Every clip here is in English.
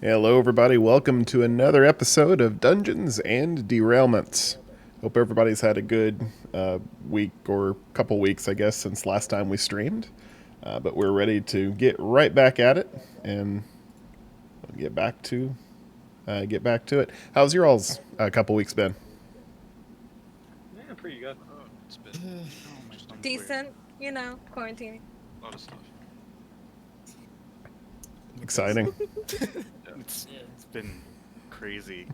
Hello, everybody. Welcome to another episode of Dungeons and Derailments. Hope everybody's had a good week or couple weeks, I guess, since last time we streamed. But we're ready to get right back at it and get back to it. How's your all's couple weeks been? Yeah, pretty good. It's been Oh, my just phone's weird. Decent, quarantine. a lot of stuff. Exciting. Yeah. It's been crazy.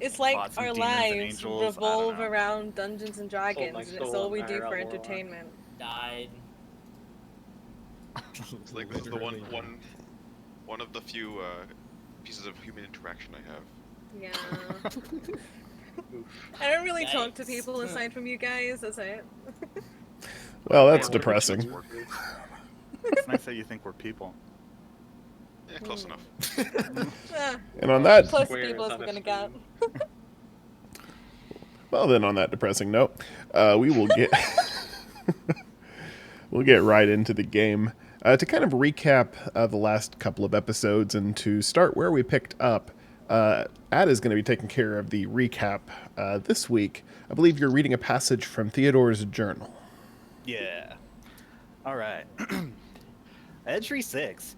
It's like Fought some our demons and lives angels, I don't revolve know. around Dungeons and Dragons, my and it's soul all on we do IRL for war. entertainment. Died. It's like this is the one of the few pieces of human interaction I have. Yeah. I don't really talk to Yikes. people aside from you guys, is it? Well, that's Yeah, depressing. It's nice that you think we're people. Yeah, close enough. And on that, Close to Square people is as we're on gonna a get. well, then on that depressing note, we will get we'll get right into the game. To kind of recap the last couple of episodes and to start where we picked up, Ad is going to be taking care of the recap this week. I believe you're reading a passage from Theodore's journal. Yeah. All right. Entry 6.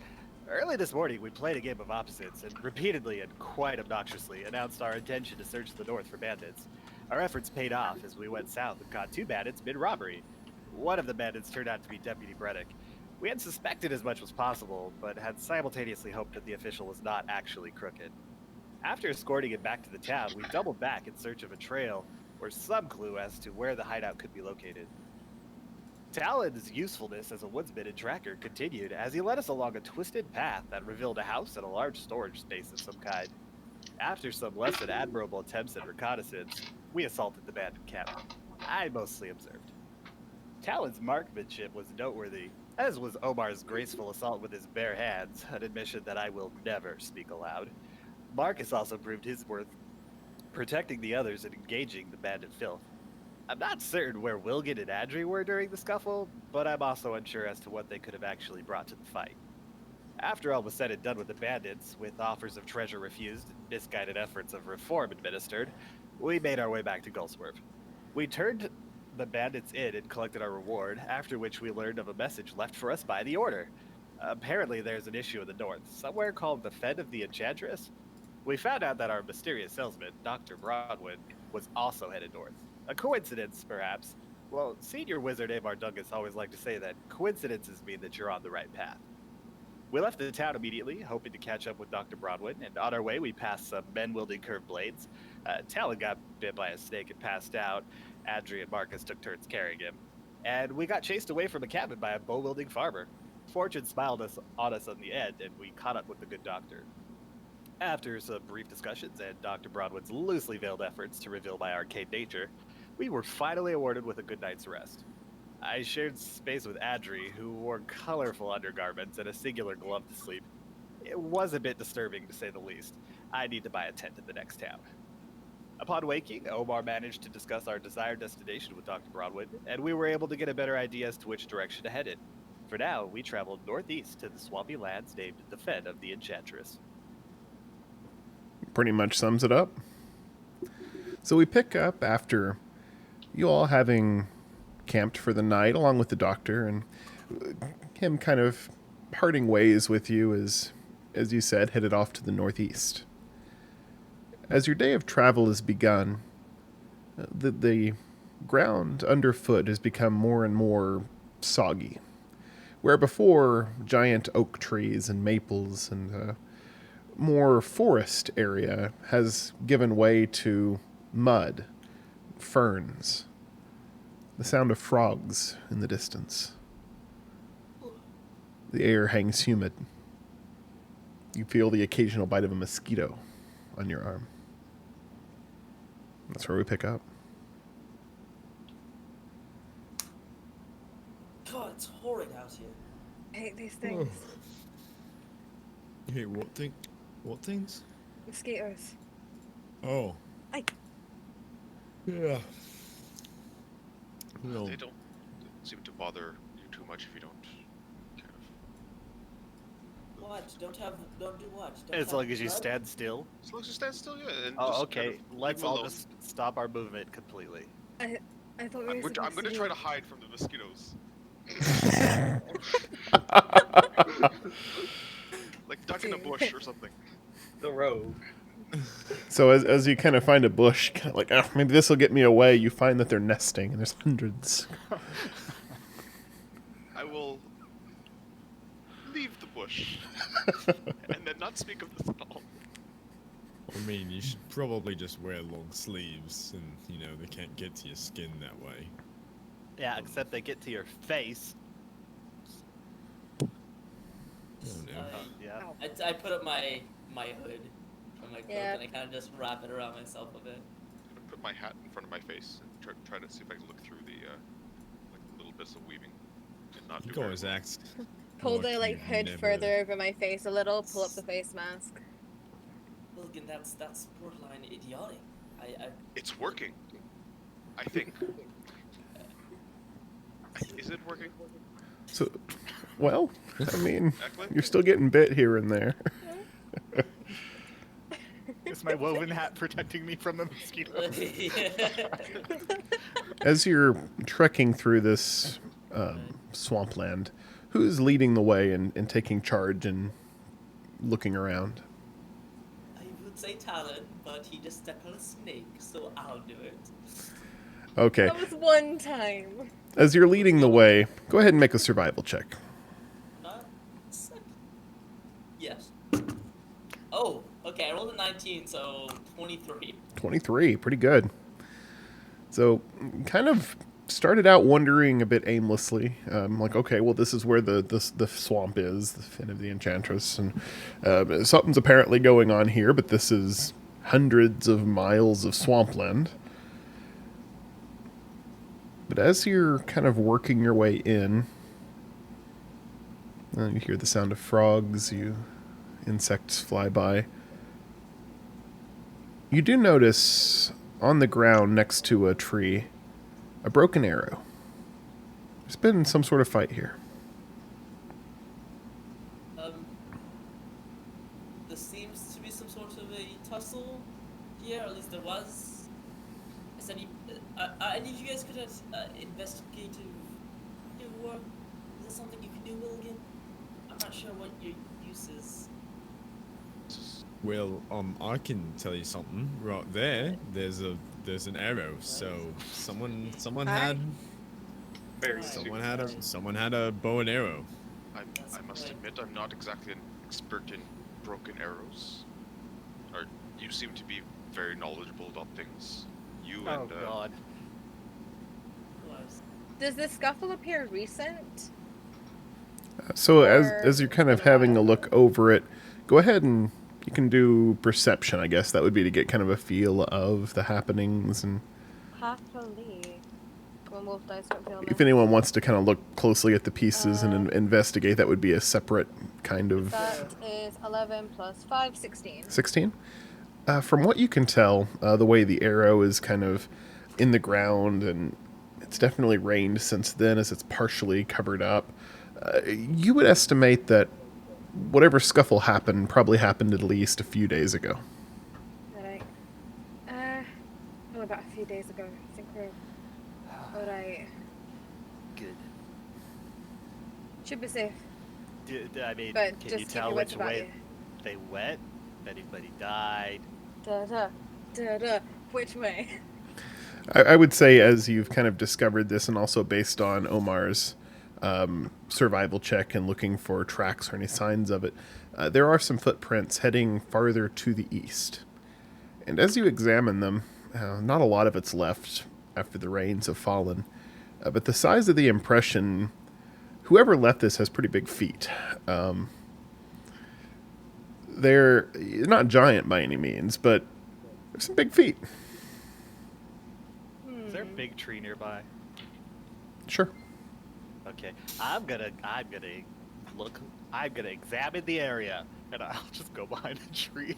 Early this morning, we played a game of opposites and repeatedly and quite obnoxiously announced our intention to search the north for bandits. Our efforts paid off as we went south and caught 2 bandits mid-robbery. One of the bandits turned out to be Deputy Breddick. We had suspected as much as possible, but had simultaneously hoped that the official was not actually crooked. After escorting him back to the town, we doubled back in search of a trail or some clue as to where the hideout could be located. Talon's usefulness as a woodsman and tracker continued as he led us along a twisted path that revealed a house and a large storage space of some kind. After some less than admirable attempts at reconnaissance, we assaulted the bandit camp. I mostly observed. Talon's marksmanship was noteworthy, as was Omar's graceful assault with his bare hands, an admission that I will never speak aloud. Marcus also proved his worth, protecting the others and engaging the bandit filth. I'm not certain where Wilgan and Adri were during the scuffle, but I'm also unsure as to what they could have actually brought to the fight. After all was said and done with the bandits, with offers of treasure refused and misguided efforts of reform administered, we made our way back to Gulsworth. We turned the bandits in and collected our reward, after which we learned of a message left for us by the Order. Apparently there's an issue in the north, somewhere called the Fed of the Enchantress. We found out that our mysterious salesman, Dr. Broadwood, was also headed north. A coincidence, perhaps. Well, senior wizard Amar Dungus always liked to say that coincidences mean that you're on the right path. We left the town immediately, hoping to catch up with Dr. Broadwood, and on our way we passed some men wielding curved blades. Talon got bit by a snake and passed out. Adri and Marcus took turns carrying him. And we got chased away from a cabin by a bow-wielding farmer. Fortune smiled on us on the end, and we caught up with the good doctor. After some brief discussions and Dr. Broadwood's loosely veiled efforts to reveal my arcane nature, we were finally awarded with a good night's rest. I shared space with Adri, who wore colorful undergarments and a singular glove to sleep. It was a bit disturbing, to say the least. I need to buy a tent in the next town. Upon waking, Omar managed to discuss our desired destination with Dr. Broadwood, and we were able to get a better idea as to which direction to head in. For now, we traveled northeast to the swampy lands named the Fen of the Enchantress. Pretty much sums it up. So we pick up after you all having camped for the night along with the doctor and him kind of parting ways with you as you said, headed off to the northeast. As your day of travel has begun, the ground underfoot has become more and more soggy. Where before giant oak trees and maples and more forest area has given way to mud, ferns, the sound of frogs in the distance. The air hangs humid. You feel the occasional bite of a mosquito on your arm. That's where we pick up. God, it's horrid out here. I hate these things. Hey, what thing? What things? Mosquitoes. Oh. I- Yeah. Well, They don't seem to bother you too much if you don't kind of what? Don't do what? Don't As have long as you blood? stand still. As long as you stand still, yeah. And Oh, just okay. Kind of Let's leave 'em all alone. just stop our movement completely. I thought we were I'm supposed going to do try it. to hide from the mosquitoes. Like duck in a bush or something. The rogue. So as you kind of find a bush, kind of like, oh, maybe this will get me away, you find that they're nesting, and there's hundreds. I will leave the bush and then not speak of this at all. I mean, you should probably just wear long sleeves, and you know they can't get to your skin that way. Yeah, except they get to your face. Oh no. Yeah. I put up my hood from my cloak Yeah. and I kind of just wrap it around myself a bit. I'm gonna put my hat in front of my face and try to see if I can look through the like little bits of weaving and not do You very always well. act. Pull the you've hood never- further over my face a little. Pull up the face mask. Logan, that's borderline idiotic. I It's working. I think. Is it working? So, well, I mean, Eklund? you're still getting bit here and there. Is my woven hat protecting me from the mosquitoes? As you're trekking through this swampland, who's leading the way and taking charge and looking around? I would say Talon, but he just stepped on a snake, so I'll do it. Okay. That was one time. As you're leading the way, go ahead and make a survival check. Yes. Oh, okay. I rolled a 19, so 23. 23, pretty good. So, kind of started out wandering a bit aimlessly. Like, okay, well, this is where the swamp is, the fin of the Enchantress, and something's apparently going on here, but this is hundreds of miles of swampland. But as you're kind of working your way in, you hear the sound of frogs, insects fly by. You do notice on the ground next to a tree a broken arrow. There's been some sort of fight here. There seems to be some sort of a tussle here, or at least there was. Is any of you guys could have investigative work? Is that something you can do, Willigan? I'm not sure what your use is. Well, I can tell you something. Right there's an arrow. So someone had Very someone had a bow and arrow. I must admit, I'm not exactly an expert in broken arrows. Or you seem to be very knowledgeable about things. You Oh and god. Does the scuffle appear recent? So Or as you're kind of having a look over it, go ahead and you can do perception, I guess. That would be to get kind of a feel of the happenings. And Happily. Come on, wolf dice, don't fail me. if anyone wants to kind of look closely at the pieces and investigate, that would be a separate kind of... That is 11 plus 5, 16. 16? From what you can tell, the way the arrow is kind of in the ground, and it's definitely rained since then as it's partially covered up, you would estimate that whatever scuffle happened probably happened at least a few days ago. Alright. Well, about a few days ago. I think we're alright. Good. Should be safe. I mean, But can just you keep tell your wits which about way you. they went? If anybody died? Da-da. Da-da. Which way? I would say, as you've kind of discovered this, and also based on Omar's survival check and looking for tracks or any signs of it, there are some footprints heading farther to the east. And as you examine them, not a lot of it's left after the rains have fallen, but the size of the impression, whoever left this has pretty big feet. They're not giant by any means, but there's some big feet. Is there a big tree nearby? Sure. Okay, I'm gonna look. I'm gonna examine the area, and I'll just go behind a tree,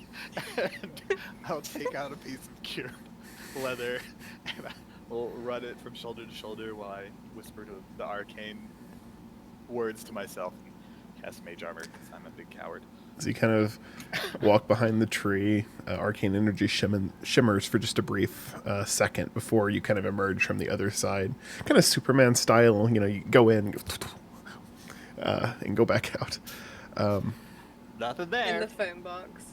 and I'll take out a piece of cured leather, and I'll run it from shoulder to shoulder while I whisper to the arcane words to myself. cast mage armor because I'm a big coward. So you kind of walk behind the tree. Arcane energy shimmers for just a brief second before you kind of emerge from the other side. Kind of Superman style. You know, you go in and go back out. Nothing In there. the phone box.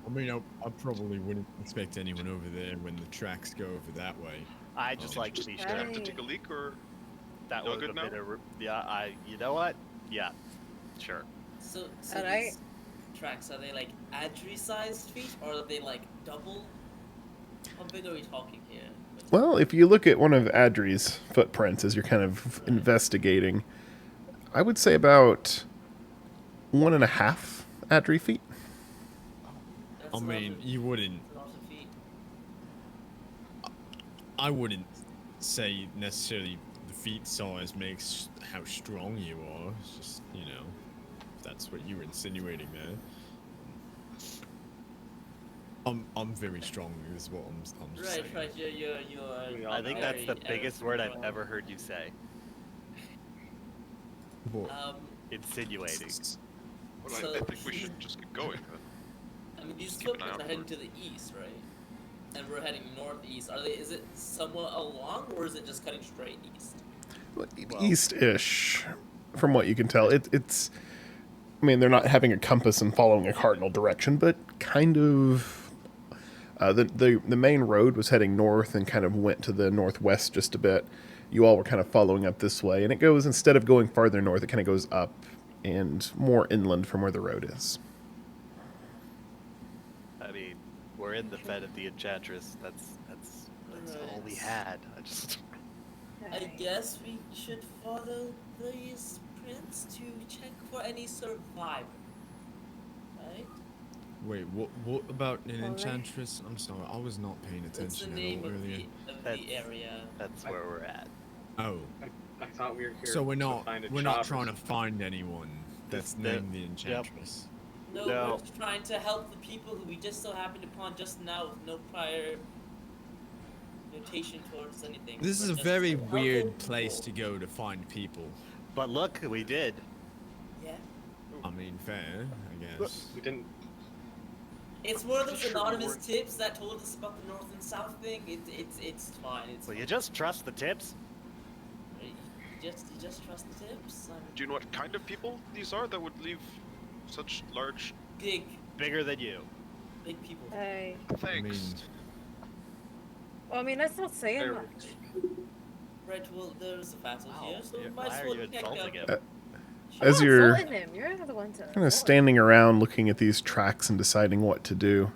I mean, I probably wouldn't expect anyone over there when the tracks go over that way. I just Oh, like to just be check sure. to take a leak, or That No would good have now? been yeah. You know what? Yeah, sure. So Alright. these tracks, are they like Adri-sized feet, or are they like double? How big are we talking here? Well, if you look at one of Adri's footprints as you're kind of investigating, I would say about 1.5 Adri feet. That's I a lot mean, of- you wouldn't. a lot of feet. I wouldn't say necessarily the feet size makes how strong you are. It's just, you know, if that's what you were insinuating there. I'm very strong. Is what I'm just saying. Right. You're. I think that's the very, biggest word I've strong. ever heard you say. But Insinuating. well, So I think we should just keep going. I mean, these Keep an eye footprints out are heading for to the east, right? And we're heading northeast. Are they? Is it somewhat along, or is it just cutting straight east? Well- East-ish, from what you can tell. It's. I mean, they're not having a compass and following a cardinal direction, but kind of. The main road was heading north and kind of went to the northwest just a bit. You all were kind of following up this way, and it goes, instead of going farther north, it kind of goes up and more inland from where the road is. I mean, we're in the Fed of the Enchantress. That's all we Right. had. I just I guess we should follow these prints to check for any survivor. Right? wait, what about an Alright. enchantress? I'm sorry, I was not paying That's the attention at name all of earlier. the That's- area. that's where we're at. Oh, I thought we were here. so we're to not find a we're job not or trying to something. find anyone that's This- the- named the enchantress. No, No. we're just trying to help the people who we just so happened upon just now with no prior notation towards anything. This is We're a just very helpful weird place to people. go to find people. But look, we did. Yeah. I mean, fair, I guess. We didn't. It's one of those Sure we anonymous weren't- tips that told us about the north and south thing. It's fine. It's Well, fine. you just trust the tips. You just trust the tips. Do you know what kind of people these are that would leave such large? Big Bigger than you. people. Hey. Thanks. Well, I mean, that's not saying Very much. Right. Well, there's a battle Wow, here, so yeah, might why as are well you check insulting out. him? I'm As not you're insulting him. You're the one to. kind of insult. standing around looking at these tracks and deciding what to do,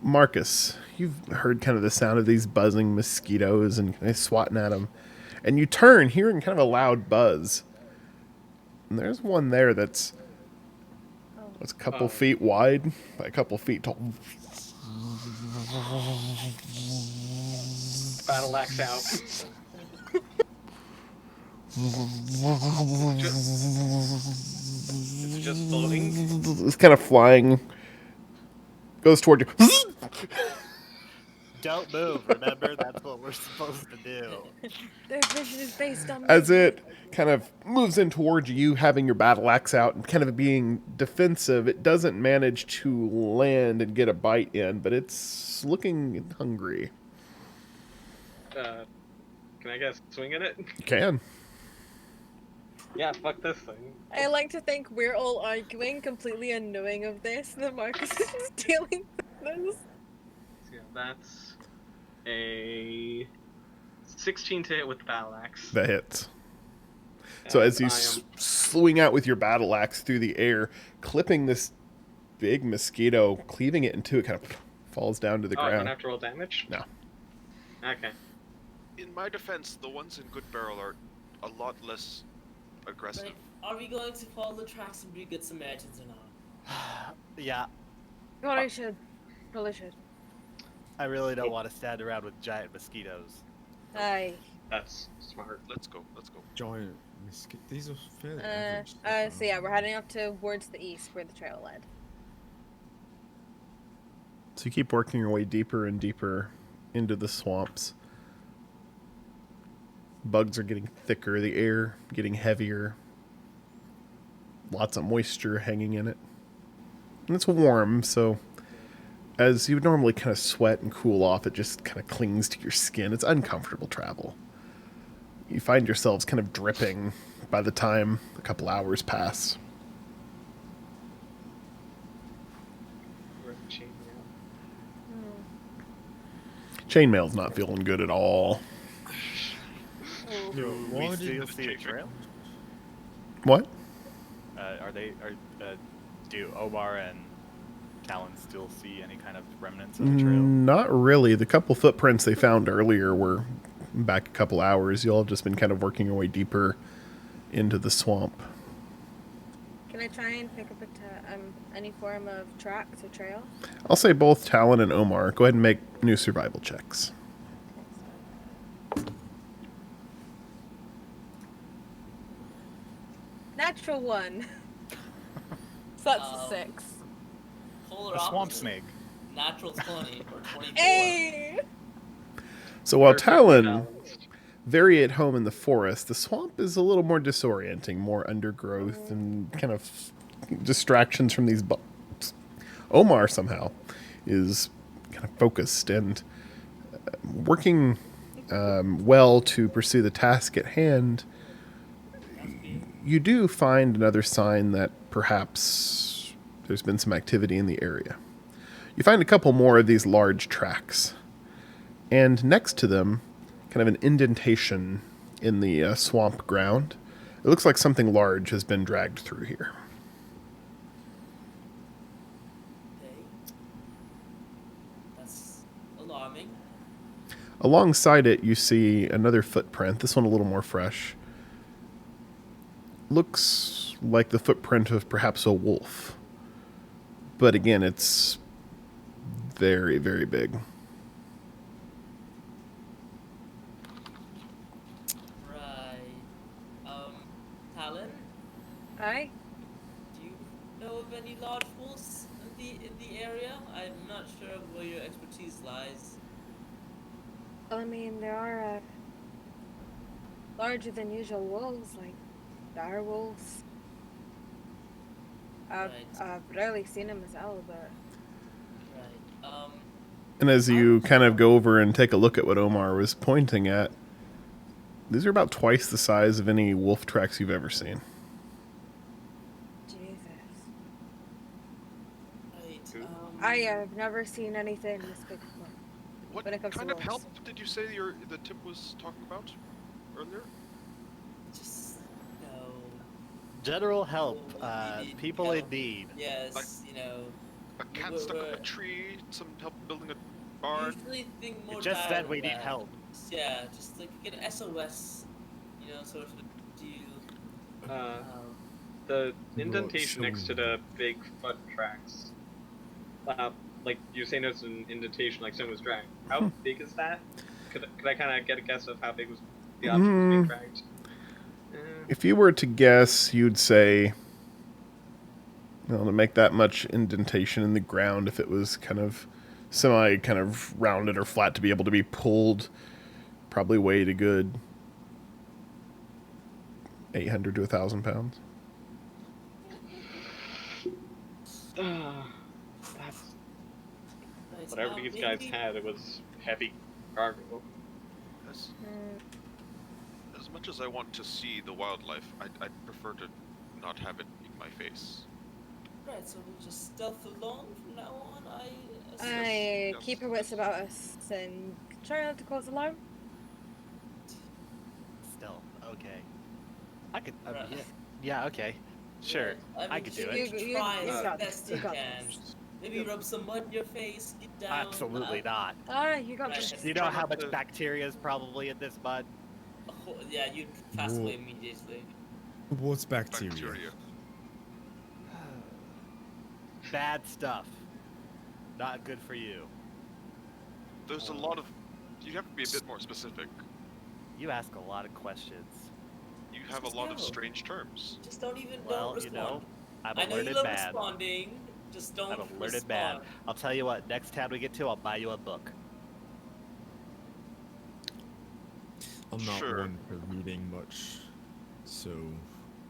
Marcus, you've heard kind of the sound of these buzzing mosquitoes and kind of swatting at them, and you turn, hearing kind of a loud buzz. And there's one there that's Oh. a couple feet wide, a couple feet tall. Battle axe out. Is it just floating? It's kind of flying, goes toward you. Don't move. Remember, that's what we're supposed to do. Their vision is based on. As movement. it kind of moves in towards you, having your battle axe out and kind of being defensive, it doesn't manage to land and get a bite in, but it's looking hungry. Can I get a swing at it? You can. Yeah, fuck this thing. I like to think we're all arguing, completely unknowing of this, that Marcus is dealing with this. Yeah, that's a 16 to hit with the battle axe. That hits. So as you And I am- swing out with your battle axe through the air, clipping this big mosquito, cleaving it in two, it kind of falls down to the Oh, I don't ground. have to roll damage? No. Okay. In my defense, the ones in Good Barrel are a lot less aggressive. Like, are we going to follow the tracks and be good Samaritans or not? Yeah, Probably should. Probably should. I really don't want to stand around with giant mosquitoes. Aye. That's smart. Let's go. Let's go. Giant mosquito. These are fairly average. So yeah, we're heading up towards the east where the trail led. So you keep working your way deeper and deeper into the swamps. Bugs are getting thicker, the air getting heavier, lots of moisture hanging in it. And it's warm, so as you would normally kind of sweat and cool off, it just kind of clings to your skin. It's uncomfortable travel. You find yourselves kind of dripping by the time a couple hours pass. Worth chainmail. Chainmail's not feeling good at all. Do we Why still did- see a trail? What? Do Omar and Talon still see any kind of remnants of the trail? Not really. The couple footprints they found earlier were back a couple hours. You all have just been kind of working your way deeper into the swamp. Can I try and pick up any form of tracks or trail? I'll say both Talon and Omar. Go ahead and make new survival checks. Natural one. So that's a Um, 6. Polar A swamp opposite. snake. Natural 20 or 24. Hey! So while Perfectly Talon balanced. very at home in the forest, the swamp is a little more disorienting, more undergrowth and kind of distractions from these bugs. Omar somehow is kind of focused and working well to pursue the task at hand. You do find another sign that perhaps there's been some activity in the area. You find a couple more of these large tracks. And next to them, kind of an indentation in the swamp ground. It looks like something large has been dragged through here. Okay. That's alarming. Alongside it, you see another footprint, this one a little more fresh. Looks like the footprint of perhaps a wolf. But again, it's very, very big. Right. Talon, Aye? do you know of any large wolves in the area? I'm not sure where your expertise lies. Well, I mean, there are larger than usual wolves, like dire wolves. I've Right. rarely seen them myself, but Right. And as you kind of go over and take a look at what Omar was pointing at, these are about twice the size of any wolf tracks you've ever seen. Jesus. Right. I have never seen anything this big before. What When it comes to kind of wolves. help did you say the tip was talking about earlier? Just no. General help. We need People help. in need. Yes, you know. A cat We're- stuck up a we're- tree, some help building a barn. Usually think more. It just dire said we than need that. help. Yeah, just like get an SOS, sort of deal. Uh, Um, the Right, indentation next to so- the big foot tracks. Like you're saying, there's an indentation like someone was dragged. How big is that? Could I kind of get a guess of how big was the object was being dragged? If you were to guess, you'd say, well, to make that much indentation in the ground, if it was kind of kind of rounded or flat to be able to be pulled, probably weighed a good 800 to 1,000 pounds. That's right, whatever these guys maybe- had. It was heavy cargo. As, Mm, as much as I want to see the wildlife, I'd prefer to not have it in my face. Right, so we'll just stealth along from now on. I yes. keep our wits about us and try not to cause alarm. Stealth. Okay. I could. Right. Yeah. Okay. Sure. I could do you it. You- Try you as got best this, you you got can. this. Maybe rub some mud in your face, get down. Absolutely not. You got Right. this. You know Try how not much to- bacteria is probably in this mud? Yeah, you'd pass Whoa. away immediately. What's bacteria? Bacteria. Bad stuff. Not good for you. There's a lot of. You have to be a bit more specific. You ask a lot of questions. You have a Just lot of go. strange terms. Just don't even Well, don't you respond. know, I'm I know you alerted love man. responding. Just don't I'm alerted respond. man. I'll tell you what. Next tab we get to, I'll buy you a book. I'm not Sure. one for reading much, so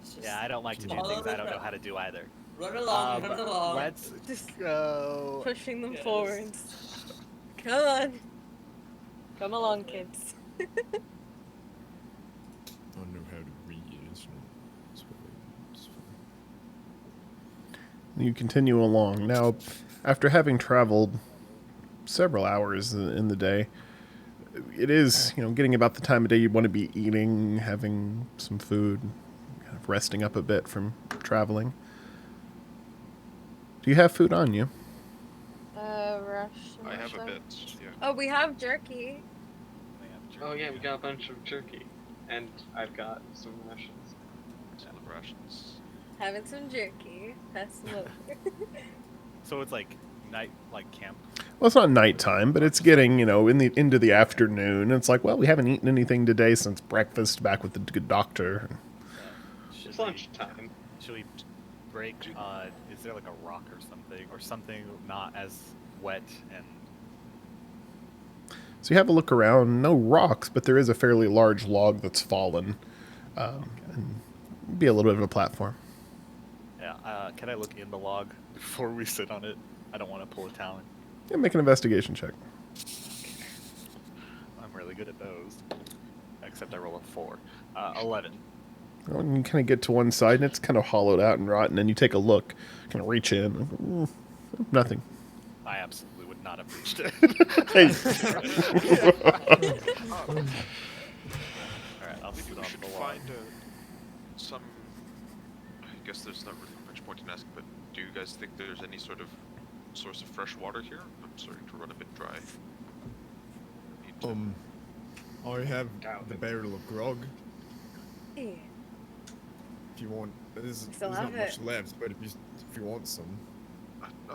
It's just Yeah, I don't like to do follow things the I don't know crowd. how to do either. Run along, run along. Let's Just go. pushing them Yes. forwards. Come on. Come along, Okay. kids. I don't know how to read it. It's fine. You continue along. Now, after having traveled several hours in the day, it is, getting about the time of day you want to be eating, having some food, kind of resting up a bit from traveling. Do you have food on you? Rush. I have a bit. Yeah. Oh, we have jerky. Oh yeah, we got a bunch of jerky, and I've got some rations. Full of rations. Having some jerky. Pass them over. So it's like night, like camp. Well, it's not nighttime, but it's getting, into the afternoon. It's like, well, we haven't eaten anything today since breakfast back with the good doctor. Should It's we- lunchtime. Should we break? Is there like a rock or something not as wet and? So you have a look around. No rocks, but there is a fairly large log that's fallen. And be a little bit of a platform. Yeah. Can I look in the log before we sit on it? I don't want to pull a talon. Yeah, make an investigation check. I'm really good at those. Except I roll a 4. 11. Well, you kind of get to one side, and it's kind of hollowed out and rotten, and you take a look, kind of reach in. Nothing. I absolutely would not have reached it. Hey. Alright, I'll Maybe sit we on should the log. find some. I guess there's not really much point in asking, but do you guys think there's any sort of source of fresh water here? I'm starting to run a bit dry. Need to- I have Doubt the it. barrel of grog. Hey. If you want, there's Still not have much it. left, but if you want some,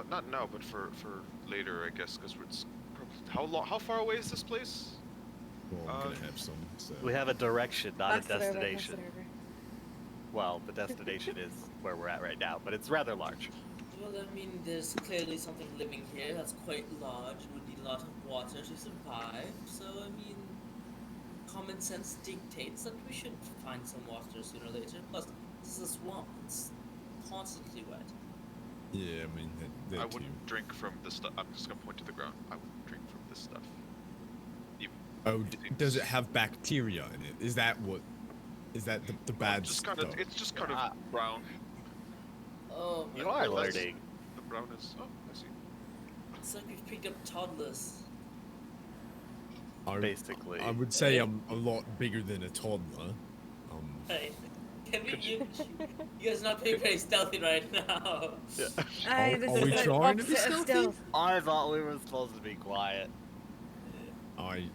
not now, but for later, I guess, because it's probably how far away is this place? well, I'm gonna have some. So. We have a direction, not Pass a it over, pass destination. it over. Well, the destination is where we're at right now, but it's rather large. Well, I mean, there's clearly something living here that's quite large. Would need a lot of water to survive. So, I mean, common sense dictates that we should find some water sooner or later. Plus, this is a swamp. It's constantly wet. Yeah, I mean that I too. wouldn't drink from this stuff. I'm just gonna point to the ground. I wouldn't drink from this stuff. Oh, does it have bacteria in it? Is that what? Is that the bad Just stuff? kind of. It's just kind Ah. of brown. Oh, You my are goodness. learning. The brown is. Oh, I see. It's like we've picked up toddlers. Basically. I would say I'm a lot bigger than a toddler. Hey, can we? You guys are not being very stealthy right now. Yeah. Aye, Are this we is the trying to be opposite of stealthy? stealth. I thought we were supposed to be quiet.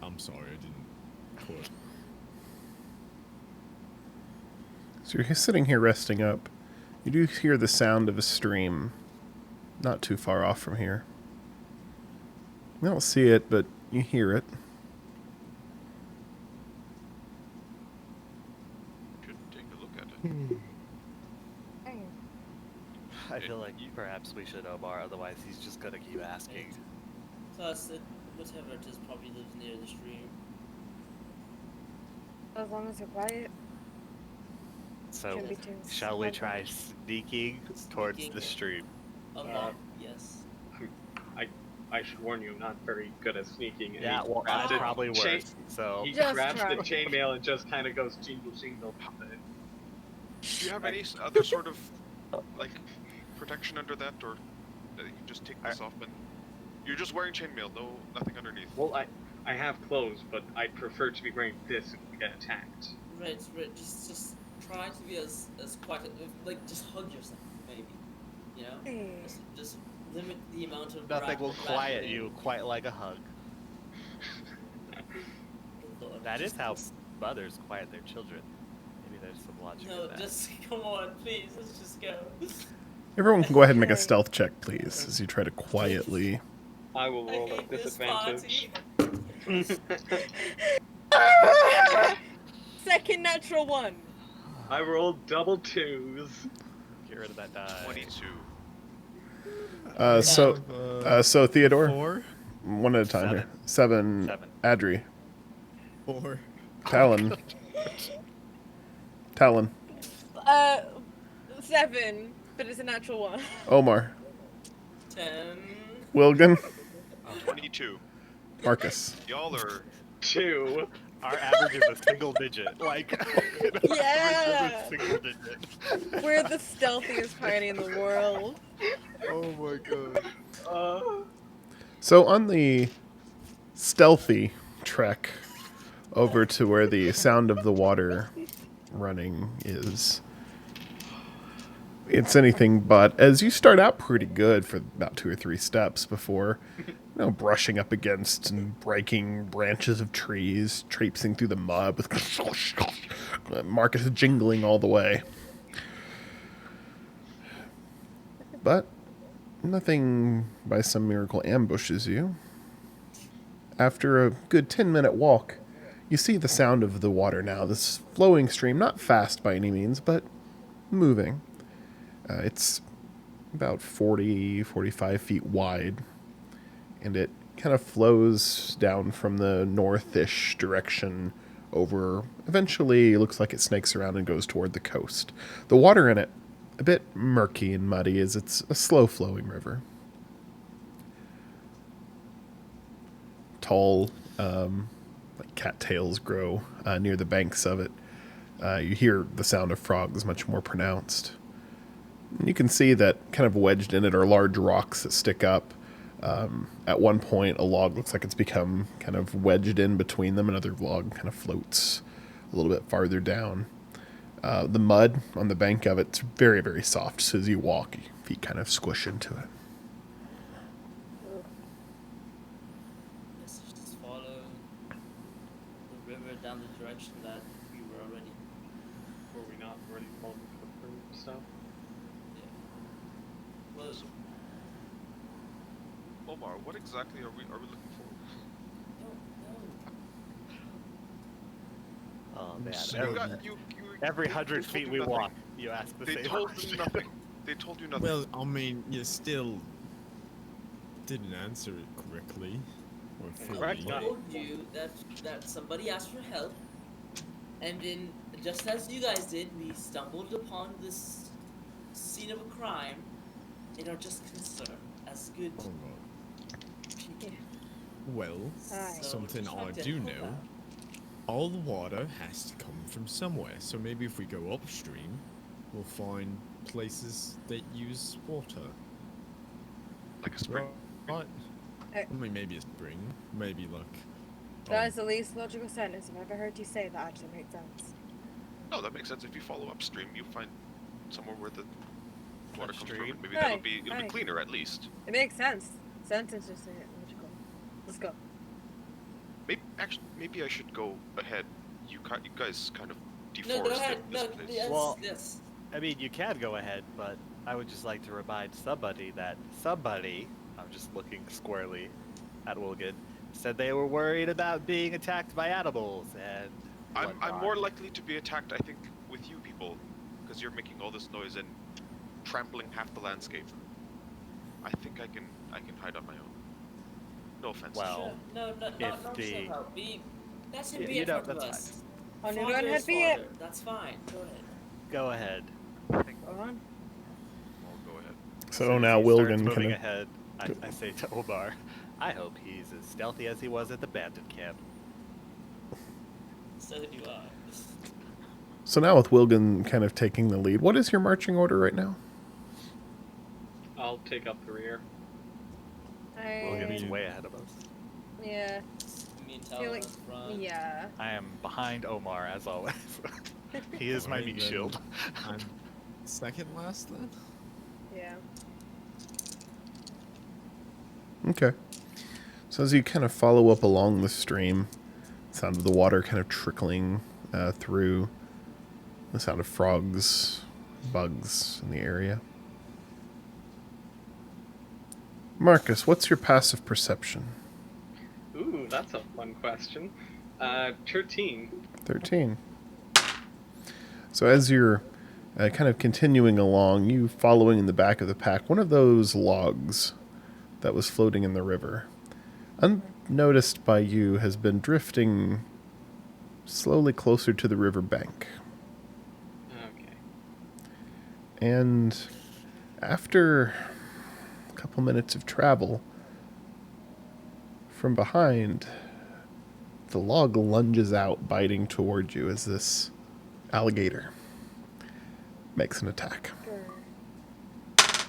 I'm sorry, I didn't quite. So you're sitting here resting up. You do hear the sound of a stream not too far off from here. You don't see it, but you hear it. Should take a look at it. Hey. I feel like perhaps we should, Omar, otherwise he's just gonna keep asking. Plus, whatever it is probably lives near the stream. As long as you're quiet. So, Shouldn't be too shall we loud. try sneaking towards Sneaking. the stream? Yes. I should warn you, I'm not very good at sneaking. and Yeah, he well, grabs that's it- probably cha- worse. So, He Just grabs try. the chainmail and just kind of goes jingle jingle. Do you have any other sort of like protection under that, or that you can just take this off and you're just wearing chainmail, no, nothing underneath? Well, I have clothes, but I prefer to be wearing this if we get attacked. Right. Just try to be as quiet. Like, just hug yourself, maybe. You know. Hey. Just limit the amount of. nothing will quiet rationing. you quite like a hug. Good Lord. That is how mothers quiet their children. Maybe there's some logic No, in that. just come on, please. Let's just go. Everyone can go ahead and make a Okay. stealth check, please, as you try to quietly. I will I roll a hate this disadvantage. Second natural one. I rolled double twos. Get rid of that die. 22. So Theodore, 4, one at a time 7. here. 7. 7. Adri. 4. Talon. Talon. Uh, 7, but it's a natural one. Omar, 10. Wilgan, 22. Marcus. Y'all are 2. Our average is a single digit. Like, our average Yeah. is a single digit. We're the stealthiest party in the world. Oh my god. So on the stealthy trek over to where the sound of the water running is, it's anything but. As you start out pretty good for about 2 or 3 steps before, brushing up against and breaking branches of trees, traipsing through the mud with Marcus jingling all the way. But nothing by some miracle ambushes you. After a good 10-minute walk, you see the sound of the water now, this flowing stream, not fast by any means, but moving. It's about 40, 45 feet wide, and it kind of flows down from the northish direction over. Eventually, it looks like it snakes around and goes toward the coast. The water in it, a bit murky and muddy, as it's a slow-flowing river. Tall, like cattails grow near the banks of it. You hear the sound of frogs much more pronounced. And you can see that kind of wedged in it are large rocks that stick up. At one point, a log looks like it's become kind of wedged in between them. Another log kind of floats a little bit farther down. The mud on the bank of it's very, very soft. So as you walk, your feet kind of squish into it. Let's just follow the river down the direction that we were already. Were we not already following footprint stuff? Well, Omar, what exactly are we looking for? no. Oh man, So every- you got you every they 100 told feet you we nothing. walk, you ask the They same told question. you nothing. They told you nothing. Well, I mean, you still didn't answer it correctly or fully. Correct. I told you that somebody asked for help, and then just as you guys did, we stumbled upon this scene of a crime, and are just concerned as good All right. people. Well, Aye. So something just I trying to do help know. out. All the water has to come from somewhere. So maybe if we go upstream, we'll find places that use water. Like a spring. Right? Uh, I mean, maybe a spring. Maybe like. That is the least logical sentence I've ever heard you say that actually makes sense. No, that makes sense. If you follow upstream, you find somewhere where the water comes from. Upstream? And maybe Right, it'll be right. cleaner at least. It makes sense. Sentences are logical. Let's go. Maybe I should go ahead. You guys kind of No, go deforested ahead. this No, place. yes, Well- yes. I mean, you can go ahead, but I would just like to remind somebody that somebody, I'm just looking squarely at Wilgan, said they were worried about being attacked by animals and. I'm whatnot. more likely to be attacked, I think, with you people, because you're making all this noise and trampling half the landscape. I think I can hide on my own. No offense. Well, Sure. No, if no, the- shut up. That's him You be in know, front of that's us. On your Fodder gun, is head be it. fodder. That's fine. Go ahead. Go ahead. Go on. I'll go ahead. So As now he starts Wilgan moving kind of. ahead, I say to Omar, I hope he's as stealthy as he was at the bandit camp. So do I. So now with Wilgan kind of taking the lead, what is your marching order right now? I'll take up the rear. Wilgan's I way ahead of us. yeah. Me and Feel Tyler like in front. yeah. I am behind Omar as always. He is my Alright, meat then. shield. I'm second last then. Yeah. Okay. So as you kind of follow up along the stream, sound of the water kind of trickling through, the sound of frogs, bugs in the area. Marcus, what's your passive perception? Ooh, that's a fun question. 13. 13. So as you're kind of continuing along, you following in the back of the pack, one of those logs that was floating in the river, unnoticed by you, has been drifting slowly closer to the river bank. Okay. And after a couple minutes of travel, from behind, the log lunges out, biting toward you as this alligator makes an attack. Grr.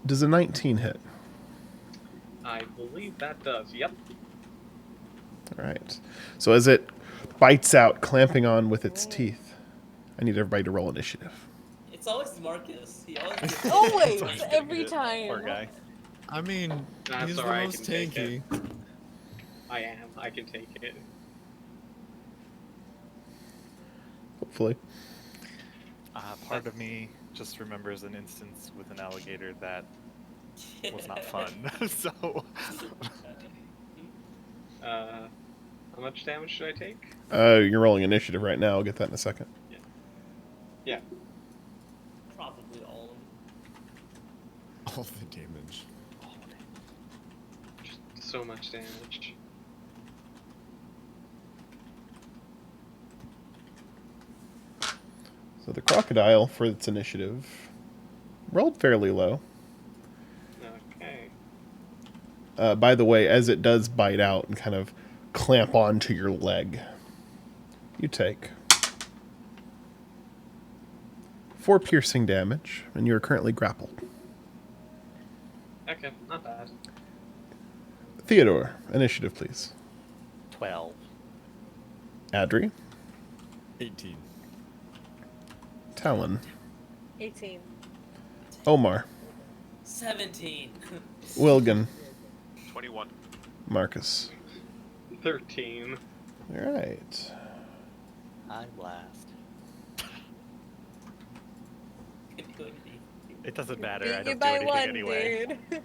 Does a 19 hit? I believe that does. Yep. All right. So as it bites out, clamping on with its teeth, I need everybody to roll initiative. It's always Marcus. He always gets Always, Fucking every idiot. time. Poor guy. I mean, That's he's the alright, I most can take it. tanky. I am. I can take it. Hopefully. Part of me just remembers an instance with an alligator that was not fun. So, How much damage should I take? You're rolling initiative right now. I'll get that in a second. Yeah. probably all of them. All the damage. Just so much damage. So the crocodile, for its initiative, rolled fairly low. Okay. By the way, as it does bite out and kind of clamp onto your leg, you take 4 piercing damage, and you are currently grappled. Okay, not bad. Theodore, initiative, please. 12. Adri, 18. Talon, 18. Omar, 17. Wilgan, 21. Marcus. 13. All right. I blast. Could go to It doesn't matter. Beat I you don't do by anything one, anyway. dude.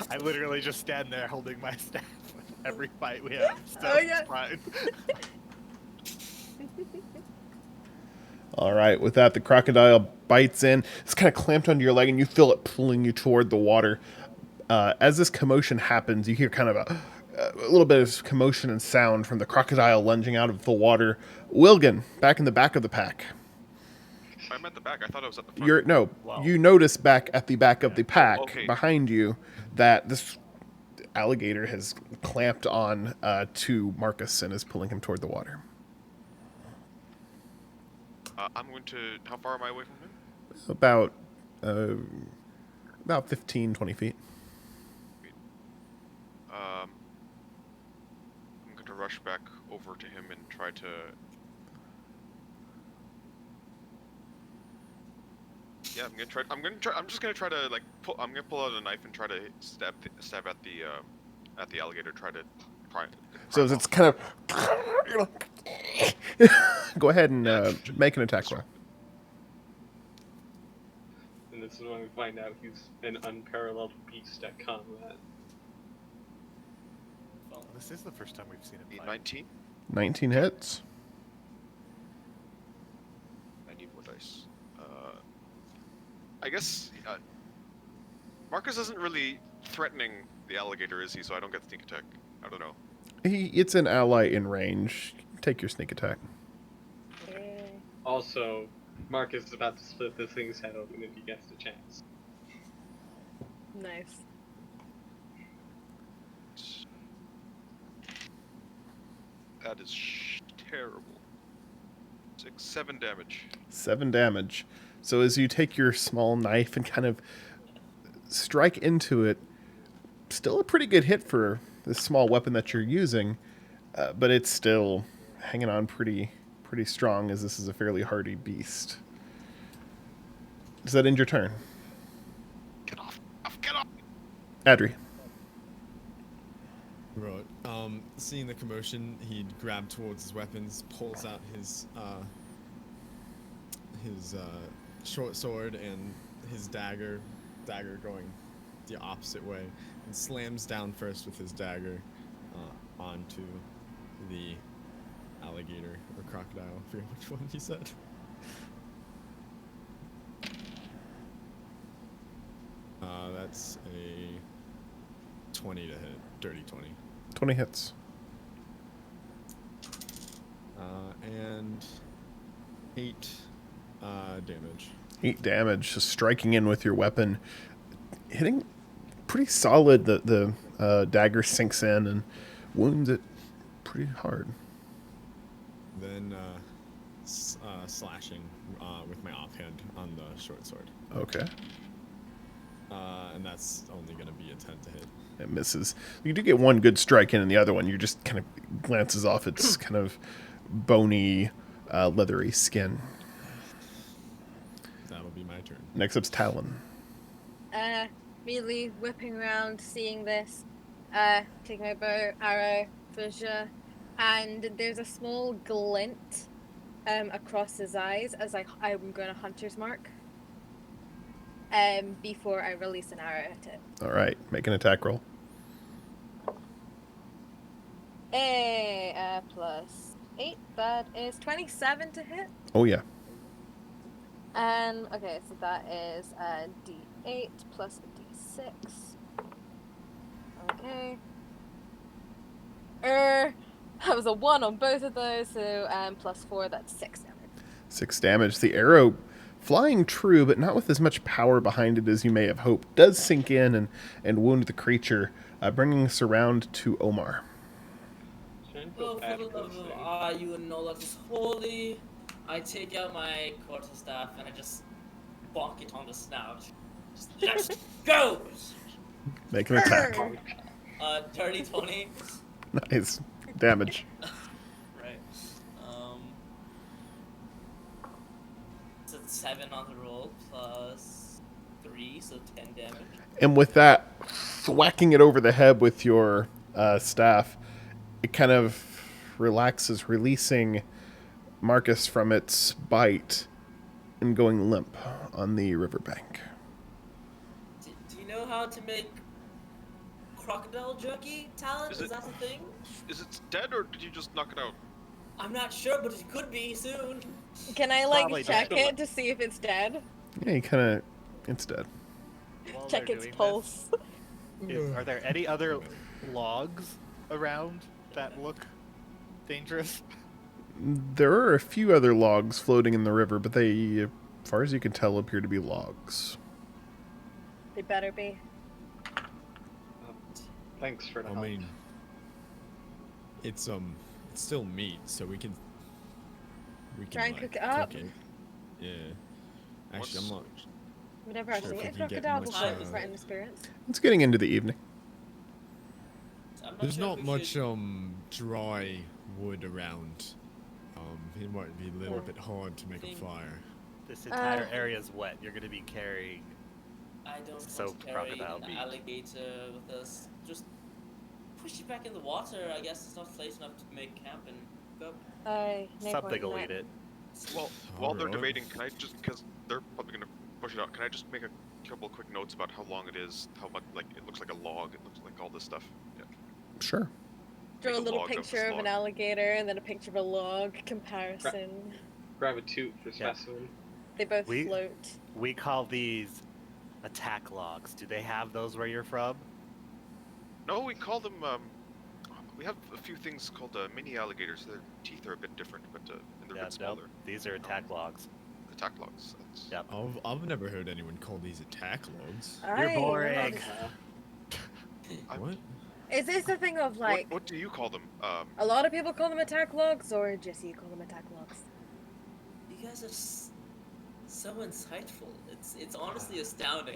I literally just stand there holding my staff with every fight we have. So Oh, yeah. it's fine. All right. With that, the crocodile bites in. It's kind of clamped onto your leg, and you feel it pulling you toward the water. As this commotion happens, you hear kind of a little bit of commotion and sound from the crocodile lunging out of the water. Wilgan, back in the back of the pack. I'm at the back. I thought I was at the front. Wow. You notice back at the back of the pack Okay. behind you that this alligator has clamped on to Marcus and is pulling him toward the water. I'm going to. How far am I away from him? About 15, 20 feet. I'm going to rush back over to him and try to. Yeah, I'm just gonna try to like pull. I'm gonna pull out a knife and try to stab at the alligator. Try to pry. So as it's kind of... Go ahead and make an attack roll. And this is when we find out he's an unparalleled beast at combat. This is the first time we've seen him fight. 19. 19 hits. I need more dice. I guess Marcus isn't really threatening the alligator, is he? So I don't get sneak attack. I don't know. It's an ally in range. Take your sneak attack. Okay. Also, Marcus is about to split this thing's head open if he gets the chance. Nice. That is terrible. 7 damage. 7 damage. So as you take your small knife and kind of strike into it, still a pretty good hit for this small weapon that you're using, but it's still hanging on pretty strong, as this is a fairly hardy beast. Does that end your turn? Get off! Get off! Adri. Right. Seeing the commotion, he'd grab towards his weapons, pulls out his short sword and his dagger going the opposite way, and slams down first with his dagger onto the alligator or crocodile. I forget which one he said. That's a 20 to hit. Dirty 20. 20 hits. And 8 damage. 8 damage, just striking in with your weapon, hitting pretty solid. The dagger sinks in and wounds it pretty hard. Then slashing with my offhand on the short sword. Okay. And that's only going to be a 10 to hit. It misses. You do get one good strike in, and the other one you just kind of glances off its kind of bony, leathery skin. That'll be my turn. Next up's Talon. Immediately whipping around, seeing this, taking my bow, arrow, fissure, and there's a small glint across his eyes as I'm going to hunter's mark. Before I release an arrow at it. All right, make an attack roll. Plus 8, that is 27 to hit. Oh yeah. And okay, so that is a D8 plus a D6. Okay. That was a 1 on both of those, so plus 4, that's 6 damage. 6 damage. The arrow, flying true, but not with as much power behind it as you may have hoped, does sink in and wound the creature, bringing us around to Omar. Oh, for the love of Allah, you would know that is holy. I take out my quarterstaff and I just bonk it on the snout. Just go! Make an attack. Dirty 20. Nice. Damage. Right. It's a 7 on the roll plus 3, so 10 damage. And with that, whacking it over the head with your staff, it kind of relaxes, releasing Marcus from its bite and going limp on the riverbank. Do you know how to make crocodile jerky, Talon? Is that a thing? Is it dead or did you just knock it out? I'm not sure, but it could be soon. Can I Probably check dead. it to see if it's dead? Yeah, you kind of... It's dead. While Check they're its doing pulse. this, are there any other logs around that look dangerous? There are a few other logs floating in the river, but they, as far as you can tell, appear to be logs. They better be. Thanks for the I help. mean, it's still meat, so we can Try and like, cook it up. Yeah. Actually, I'm not. We've never actually Sure, if seen a we can get crocodile much, before, right in experience. It's getting into the evening. I'm There's sure not if we much should- dry wood around. It might be a little bit hard to make a fire. This entire area is wet. You're going to be carrying. I don't want soaked to carry crocodile an meat. alligator with us. Just push it back in the water. I guess it's not safe enough to make camp and go. No Something point will in eat that. it. Well, while they're Alright. debating, can I just, because they're probably going to push it out, can I just make a couple quick notes about how long it is, how much, like, it looks like a log, it looks like all this stuff. Yeah. Sure. Draw a Make a little log of picture this of an log. alligator and then a picture of a log comparison. Grab a toot for Yeah. specimen. They both We- float. We call these attack logs. Do they have those where you're from? No, we call them, we have a few things called mini alligators. Their teeth are a bit different, but and they're a bit no, smaller. these are attack logs. Attack logs. That's... Yep. I've never heard anyone call these attack logs. You're boring. What? Is this a thing of like what do you call them? a lot of people call them attack logs, or just you call them attack logs? You guys are so insightful. It's honestly astounding.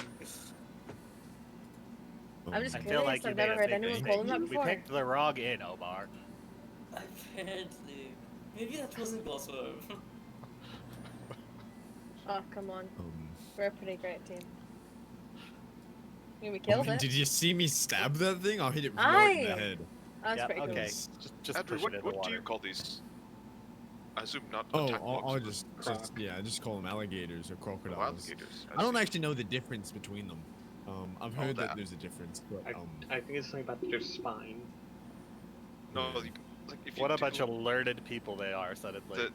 I'm just I curious. feel like you I've made never us heard make a anyone call them that mistake. We before. picked the wrong inn, Omar. Apparently, maybe that wasn't Gosworth. Oh come on, Um, we're a pretty great team. We killed it. Did you see me stab that thing? I'll hit it right in the Aye. head. That's Yeah, pretty cool. okay. Just Andrew, push it in the what do water. you call these? I assume not Oh, attack logs. I'll but just call them alligators or crocodiles. alligators. I don't see. actually know the difference between them. I've heard that that. there's a difference, but I think it's something about their spine. No, Yeah. you, like if you What a do- bunch of learned people they are, suddenly.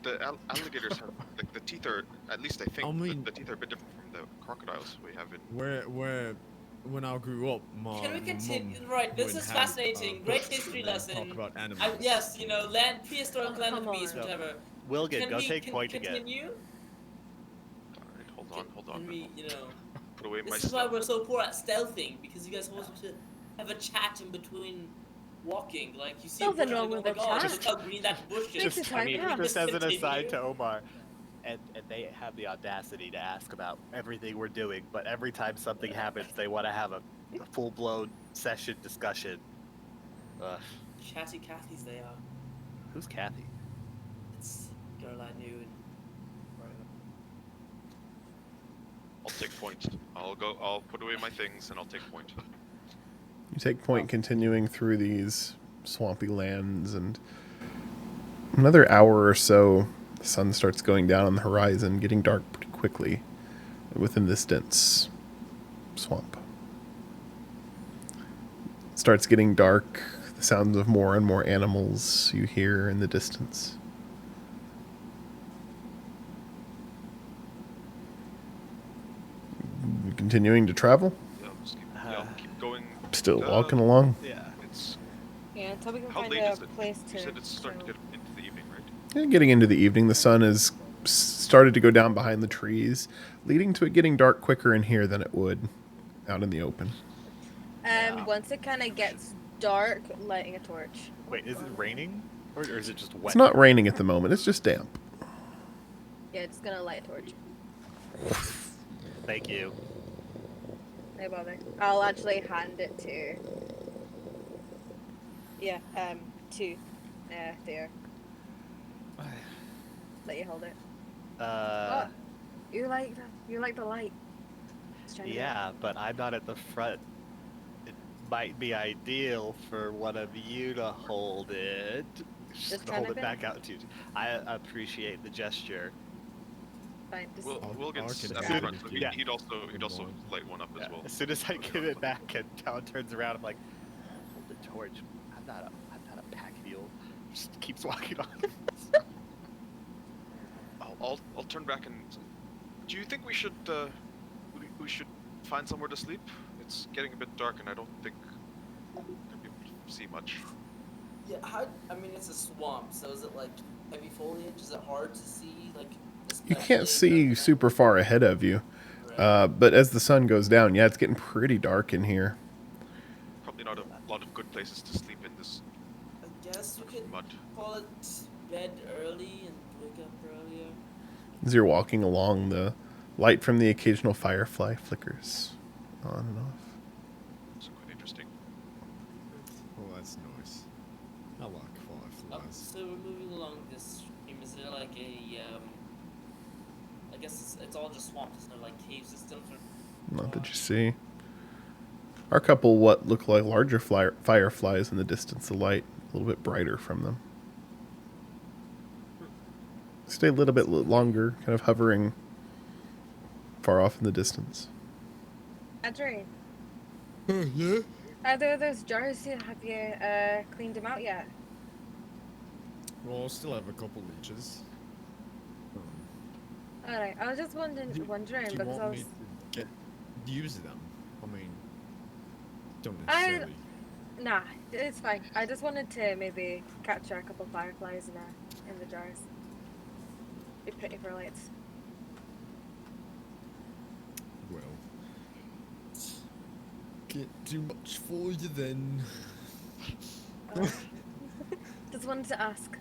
Alligators have like the teeth are at least I think I mean- the teeth are a bit different from the crocodiles we have in. where when I grew up, Can we my continue? mum Right, this would is have, fascinating. Great books history that lesson. Talk about animals. Yes, you know, prehistoric Oh, land of come beasts, on. whatever. Wilgit, Can go we take point again. continue? Alright, hold on. hold on. Can we, you know, Put away my this is why stuff. we're so poor at stealthing, because you guys always want to have a chat in between walking. Like, you see a bush Nothing and wrong you go, oh with my a god, chat. look how green that bush is. Makes the Just, I time mean, Can we pass. just as an aside continue? to Omar, and they have the audacity to ask about everything we're doing, but every time something happens, they want to have a full-blown session discussion. Ugh. Chatty Cathy's they are. Who's Kathy? It's a girl I knew in. I'll take point. I'll put away my things and I'll take point. You take point continuing through these swampy lands, and another hour or so, the sun starts going down on the horizon, getting dark pretty quickly within this dense swamp. It starts getting dark, the sounds of more and more animals you hear in the distance. Continuing to travel, I'll keep going. still walking along. Yeah. It's Yeah, until we can how find late a is it? place to. You said it's starting to chill. get into the evening, right? Getting into the evening, the sun has started to go down behind the trees, leading to it getting dark quicker in here than it would out in the open. Yeah. Once it kind of gets dark, lighting a torch. Wait, is it raining? Or is it just wet? It's not raining at the moment, it's just damp. Yeah, just gonna light a torch. Thank you. No bother. I'll actually hand it to. Yeah, to. There. Let you hold it. Uh, You like the light. It's shining yeah, but I'm not at the front. It might be ideal for one of you to hold it. Just turn hold it it back back. out to you. I appreciate the gesture. Fine. Just, We'll get I'll at get the it. front. So Yeah. he'd also light one up as Yeah, well. as soon as I Put it give on it top. back and Talon turns around, I'm like, hold the torch. I'm not a pack mule. Just keeps walking on. I'll turn back and. Do you think we should we should find somewhere to sleep? It's getting a bit dark, and I don't think we'll be able to see much. Yeah, I mean, it's a swamp, so is it like heavy foliage? Is it hard to see? Like, You especially can't see during the super far ahead of you, night? but as the sun goes down, yeah, it's getting pretty dark in here. Probably not a lot of good places to sleep in this I guess you could mud. call it bed early and wake up earlier. As you're walking along, the light from the occasional firefly flickers on and off. It's quite interesting. Oh, that's nice. I like fireflies. So we're moving along this stream. Is there like a I guess it's all just swamp. Is there like cave systems or? Not that you see. Are a couple what look like larger fireflies in the distance, the light a little bit brighter from them. Stay a little bit longer, kind of hovering far off in the distance. Adrian, Yeah? are there those jars here? Have you cleaned them out yet? Well, I'll still have a couple leeches. Alright, I was just wondering Do you because I want was. me to use them? I mean, don't I- necessarily. Nah, it's fine. I just wanted to maybe capture a couple fireflies in the jars. Be pretty for lights. Well, get too much for you then. Just wanted to ask.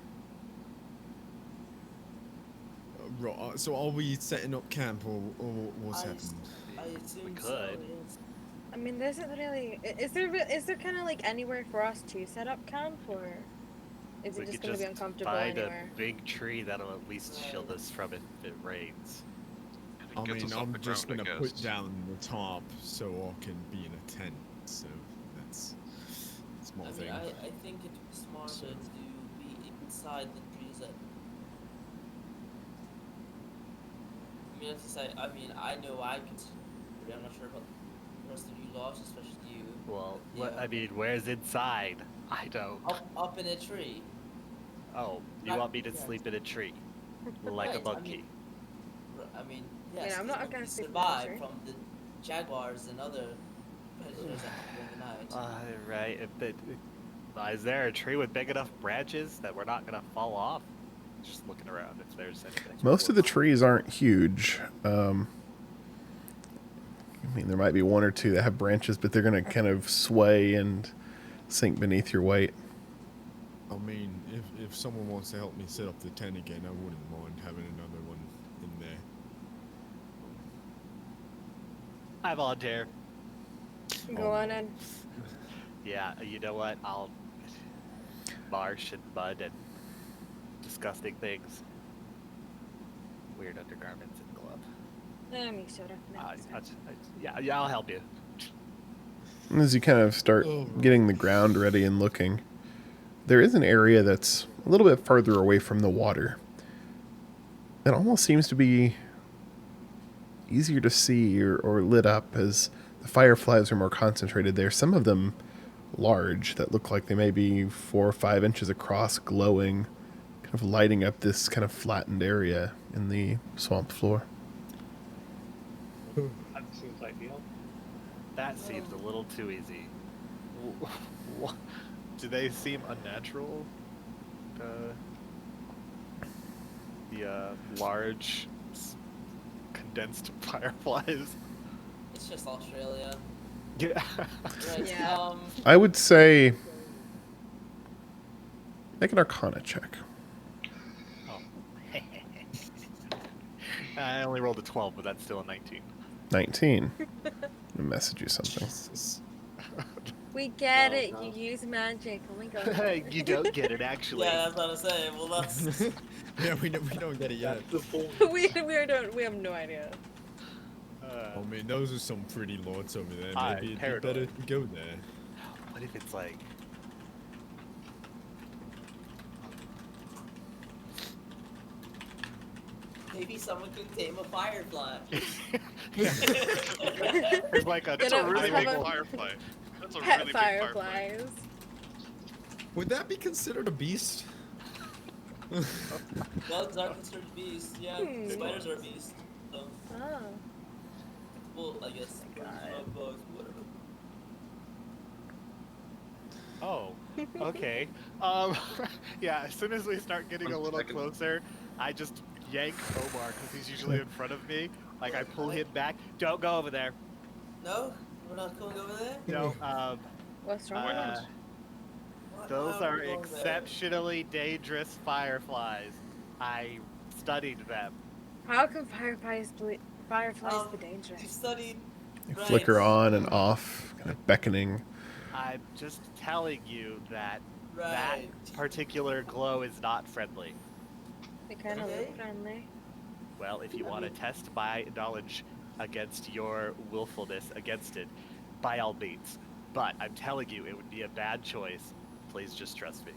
Right, so are we setting up camp or what's I- happening? I assume We so, could. yes. I mean, there isn't really. Is there kind of like anywhere for us to set up camp, or is We it just could going to be just uncomfortable find anywhere? a big tree that'll at least shield us from it if it rains. And it I gets mean, us off I'm the just ground, I gonna put guess. down the top so I can be in a tent. So that's I my mean, thing. I think it'd be smarter So- to be inside the trees. I mean, I mean, I know I could. I'm not sure about the rest of you lot, especially you. Well, but, what, yeah, I mean, where's inside? I don't. up in a tree. Oh, you Not- want me to yeah. sleep in a tree? Like a Right, monkey. I mean, yes. I'm 'cause not you against sleeping in a survive tree. from the jaguars and other predators that come during the night. Right. Is there a tree with big enough branches that we're not gonna fall off? Just looking around if there's anything. Most of the trees aren't huge. mean, there might be one or two that have branches, but they're going to kind of sway and sink beneath your weight. I mean, if someone wants to help me set up the tent again, I wouldn't mind having another one in there. I volunteer. Go on in. Yeah, you know what? I'll marsh and mud and disgusting things. Weird undergarments and glove. You showed up. Yeah, I'll help you. And as you kind of start getting the ground ready and looking, there is an area that's a little bit further away from the water. It almost seems to be easier to see or lit up as the fireflies are more concentrated there. Some of them large that look like they may be 4 or 5 inches across, glowing, kind of lighting up this kind of flattened area in the swamp floor. That seems ideal. That seems a little too easy. Do they seem unnatural? The large, condensed fireflies. It's just Australia. Yeah. Right. Yeah. I would say make an Arcana check. Oh. I only rolled a 12, but that's still a 19. 19. I'm gonna message you something. Jesus. We get Oh, it. no. You use magic. Oh my god. You don't get it, actually. Yeah, that's what I'm saying. Well, that's Yeah, we don't get it yet. That's the point. we have no idea. I mean, those are some pretty lords over there. Aye, Maybe it'd be paranoid. better to go there. What if it's like... maybe someone could tame a firefly. There's like a, Get It's a up, really let's big have a firefly. That's a Pet really big firefly. fireflies. Would that be considered a beast? Bugs are considered beasts. Yeah, spiders are beasts. So, Oh. well, I guess bugs, whatever. oh, okay. Yeah, as soon as we start getting a 1 little second. closer, I just yank Omar because he's usually in front of me. Like I pull him back. Don't go over there. No, we're not going over there. No, What's wrong with uh, it? Why those are are we going there? exceptionally dangerous fireflies. I studied them. How can fireflies be You dangerous? studied. You right. flicker on and off, kind of beckoning. I'm just telling you that that Right. particular glow is not friendly. They kind of Okay. look friendly. Well, if you want to test my knowledge against your willfulness against it, by all means. But I'm telling you, it would be a bad choice. Please just trust me.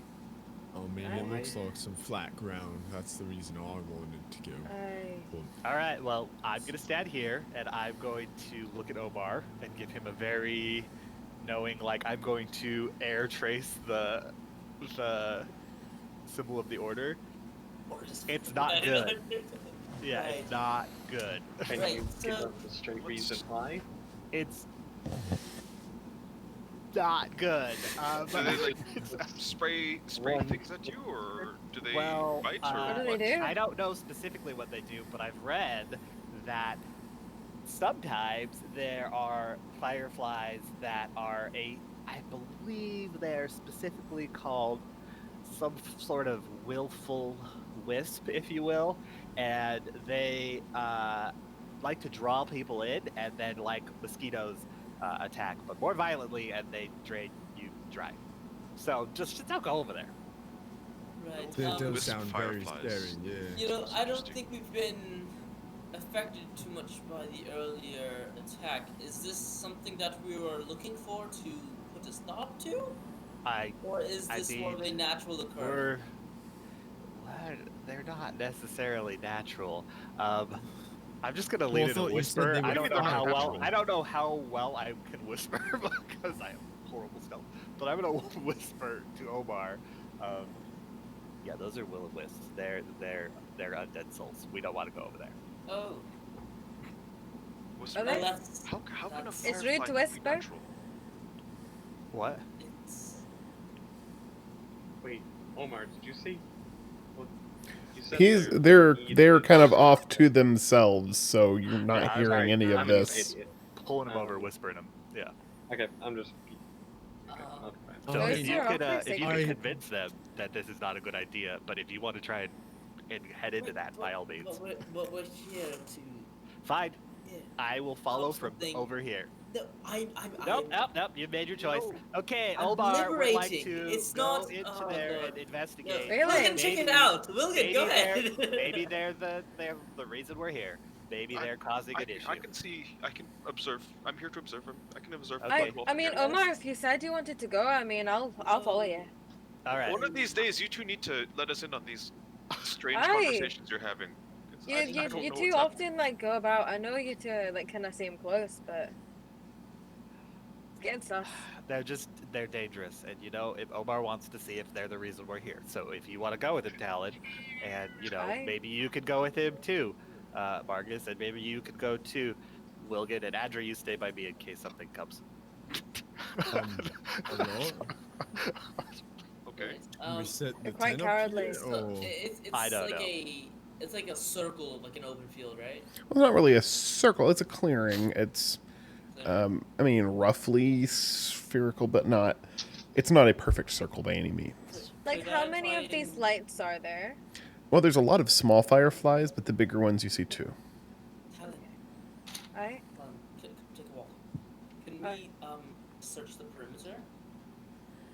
I mean, it looks like some flat ground. That's the reason I wanted to go. All right, well, I'm going to stand here, and I'm going to look at Omar and give him a very knowing, like, I'm going to air trace the symbol of the order. Or just It's not right. good. Yeah, Right. it's not good. Can Right, you give so- us a straight reason why? It's not good. Do they like spray things at you, or do they Well, bite, or What do what? they do? I don't know specifically what they do, but I've read that sometimes there are fireflies that are I believe they're specifically called some sort of willful wisp, if you will, and they like to draw people in, and then like mosquitoes attack, but more violently, and they drain you dry. So just don't go over there. Right. That does Wisp sound very fireflies. scary, yeah. You know, That's I don't interesting. think we've been affected too much by the earlier attack. Is this something that we were looking for to put a stop to? Or is I this more of a mean, natural occurrence? They're not necessarily natural. I'm just gonna Well, lead I in a thought you said whisper. they I were don't know how well. natural. I don't know how well I can whisper because I have horrible stealth. But I'm gonna whisper to Omar. Yeah, those are will o wisps. They're undead souls. We don't want to go over there. Oh, Whisper? Okay. that's How can a It's firefly rude to not be whisper. natural? What? it's Wait, Omar, did you say? Well, you said They're kind of off to themselves, so you're not Yeah, hearing sorry, any of I'm an this. idiot. pulling him over, whispering him. Yeah. Okay, I'm just. Okay, Uh, okay. So Where's if you your could, offer, if you Sigmund? could convince them that this is not a good idea, but if you want to try and head into that, by all means. But we're here to. Fine. Yeah. I will follow from something- over here. No, Nope, nope. You made your choice. Okay, I'm Omar would like liberating. to It's go not- into oh, there God. and investigate. Really? William, check it Maybe- out. William, go maybe ahead. Maybe they're the reason we're here. Maybe they're causing an issue. I can see. I can observe. I'm here to observe him. I can observe. Okay. him well I mean, from here. Omar, if you said you wanted to go, I mean, I'll follow you. All right. One of these days, you two need to let us in on these strange Aye. conversations you're having. 'Cause You I you, don't you know two what's happening. often like go about. I know you two like kind of seem close, but it's getting sus. They're dangerous, and you know, if Omar wants to see if they're the reason we're here. So if you want to go with him, Talon, and you know, Aye. maybe you could go with him too, Marcus, and maybe you could go too, Wilgan, and Adra, you stay by me in case something comes. Hello? Okay. we sit the They're quite tent up cowardly. here, So, or- it's I don't like know. it's like a circle, like an open field, right? Well, not really a circle. It's a clearing. It's, So, I mean, roughly spherical, but not. It's not a perfect circle by any means. Like, could how I many try of these and- lights are there? Well, there's a lot of small fireflies, but the bigger ones you see too. Talon, Aye. take a walk. Can Aye. we search the perimeter?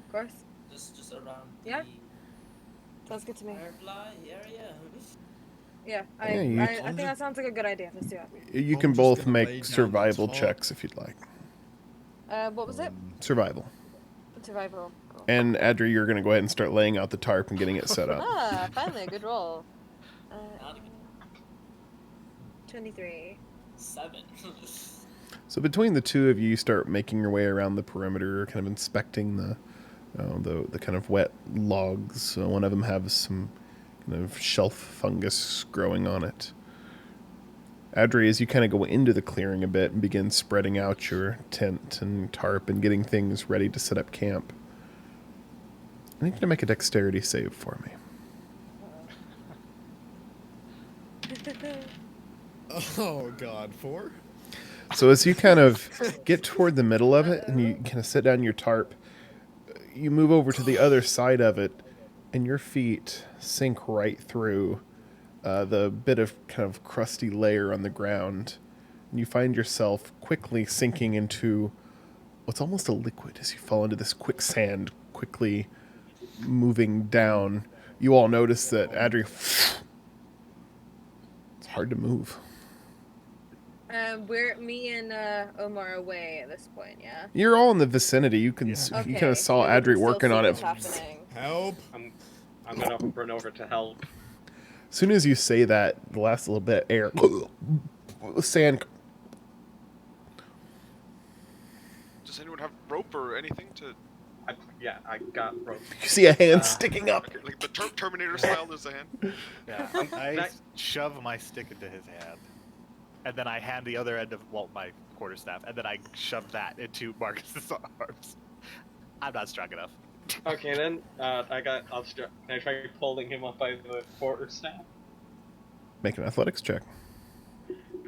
Of course. Just around Yeah. the Sounds good to me. firefly area. Yeah, Yeah, you- I think that sounds like a good idea. Let's do it. You I'm can just both gonna lay make down survival the top. checks if you'd like. What was it? Survival. Survival. Cool. And Adri, you're going to go ahead and start laying out the tarp and getting it set up. Ah, finally, a good roll. Not again. 23. 7. So between the two of you, you start making your way around the perimeter, kind of inspecting the kind of wet logs. So one of them has some kind of shelf fungus growing on it. Adri, as you kind of go into the clearing a bit and begin spreading out your tent and tarp and getting things ready to set up camp, I need you to make a dexterity save for me. Oh god, 4? So as you kind of get toward the middle of it and you kind of set down your tarp, you move over to the other side of it, and your feet sink right through the bit of kind of crusty layer on the ground. And you find yourself quickly sinking into what's almost a liquid as you fall into this quicksand, quickly moving down. You all notice that Adri, it's hard to move. We're me and Omar away at this point, yeah. You're all in the vicinity. You can Yeah. you kind of saw yeah, we can Adri still working see on it. what's happening. Help! I'm gonna run over to help. As soon as you say that, the last little bit of air, sand. Does anyone have rope or anything to? I got rope. You see a hand sticking up. Okay, like the Terminator style, there's a hand. Yeah, Um, I that- shove my stick into his hand, and then I hand the other end of my quarterstaff, and then I shove that into Marcus's arms. I'm not strong enough. Okay, then I'll start. I try pulling him up by the quarterstaff. Make an athletics check.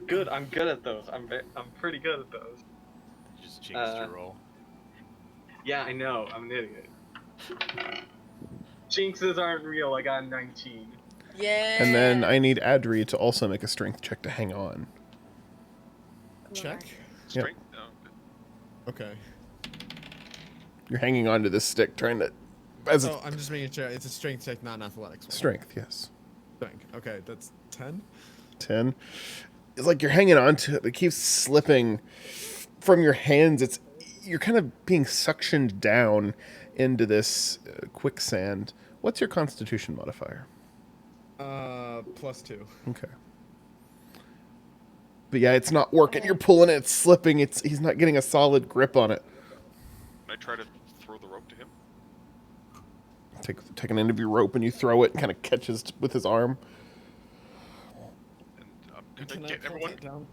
Good, I'm good at those. I'm pretty good at those. Just jinxed your roll. Yeah, I know. I'm an idiot. Jinxes aren't real. I got a 19. Yeah. And then I need Adri to also make a strength check to hang on. Come on, Check? Mark. Strength. No, good. Okay. You're hanging on to this stick, trying to. As a Oh, I'm just making sure it's a strength check, not an athletics one. strength, yes. Strength. Okay, that's 10? 10. It's like you're hanging on to it, but it keeps slipping from your hands. You're kind of being suctioned down into this quicksand. What's your constitution modifier? +2. Okay. But yeah, it's not working. You're pulling it, it's slipping. He's not getting a solid grip on it. Can I try to throw the rope to him? Take an end of your rope and you throw it, and kind of catches with his arm. And Can I get pull everyone? that down?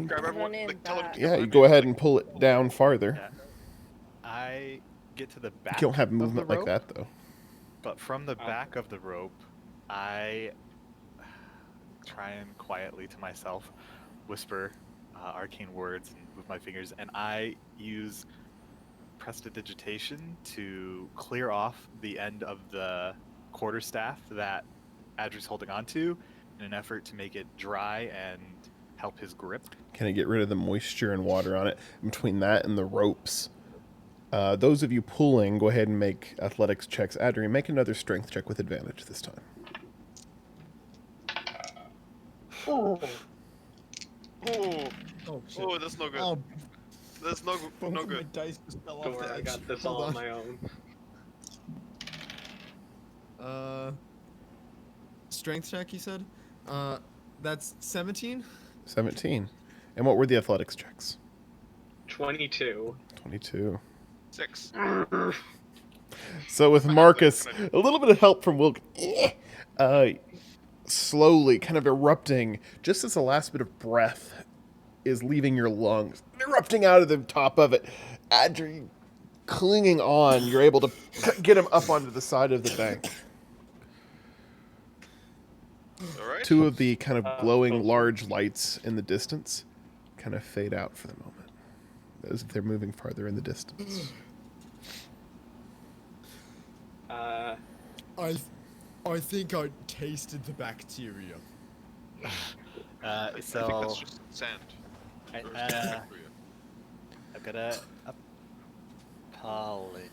Grab everyone. in Like, tell him back. to Yeah, get you run go in. ahead and pull it down farther. Yeah. I get to the back. You don't have of the movement like rope, that, though. But from the back of the rope, I try and quietly to myself whisper, arcane words and move my fingers, and I use prestidigitation to clear off the end of the quarterstaff that Adri's holding onto in an effort to make it dry and help his grip. Kind of get rid of the moisture and water on it. And between that and the ropes, those of you pulling, go ahead and make athletics checks. Adri, make another strength check with advantage this time. Oh, Oh, shit. oh, that's no good. Oh, That's no both no of my good. dice just fell Don't off worry, the I edge. got this Hold all on on. my own. Strength check, you said? That's 17? 17. And what were the athletics checks? 22. 22. 6. So with Marcus, a little bit of help from Wilk, slowly kind of erupting, just as the last bit of breath is leaving your lungs, erupting out of the top of it. Adri, clinging on, you're able to get him up onto the side of the bank. All right. Two of the kind of glowing folks. large lights in the distance kind of fade out for the moment, as if they're moving farther in the distance. I think I tasted the bacteria. I think So that's just sand. I- Or is that bacteria? I'm gonna apologize.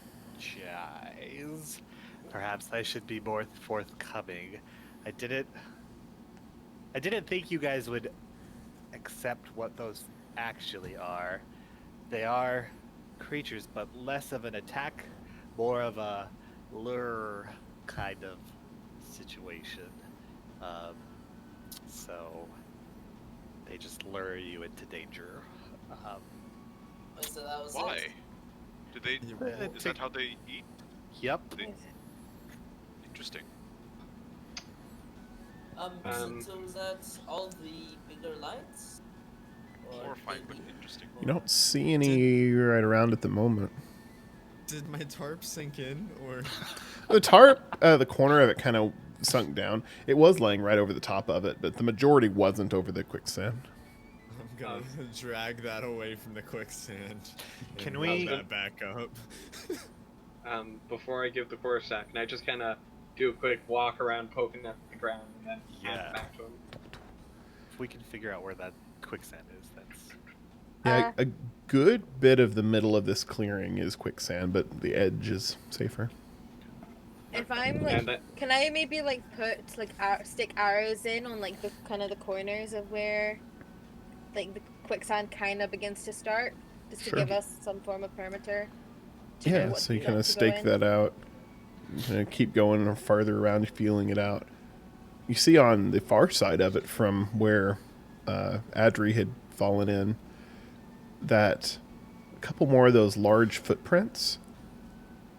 Perhaps I should be more forthcoming. I didn't think you guys would accept what those actually are. They are creatures, but less of an attack, more of a lure kind of situation. So they just lure you into danger. So that was Why? it. Do they? Is that how they eat? Yep. They, interesting. So is that all the bigger lights? Or Horrifying, but maybe- interesting. You don't see any right around at the moment. Did my tarp sink in, or The tarp, the corner of it kind of sunk down. It was laying right over the top of it, but the majority wasn't over the quicksand. I'm gonna drag that away from the quicksand? Can and we- roll that back up? Before I give the quarterstaff, can I just kind of do a quick walk around, poking at the ground, and then hand Yeah. it back to him? If we can figure out where that quicksand is, that's Yeah, a good bit of the middle of this clearing is quicksand, but the edge is safer. If I'm And like, can I maybe like put like stick arrows in on like the kind of the corners of where like the quicksand kind of begins to start, just to Sure. give us some form of perimeter. to know Yeah, what so you not kind of to go stake in. that out. Keep going farther around, feeling it out. You see on the far side of it, from where Adri had fallen in, that a couple more of those large footprints,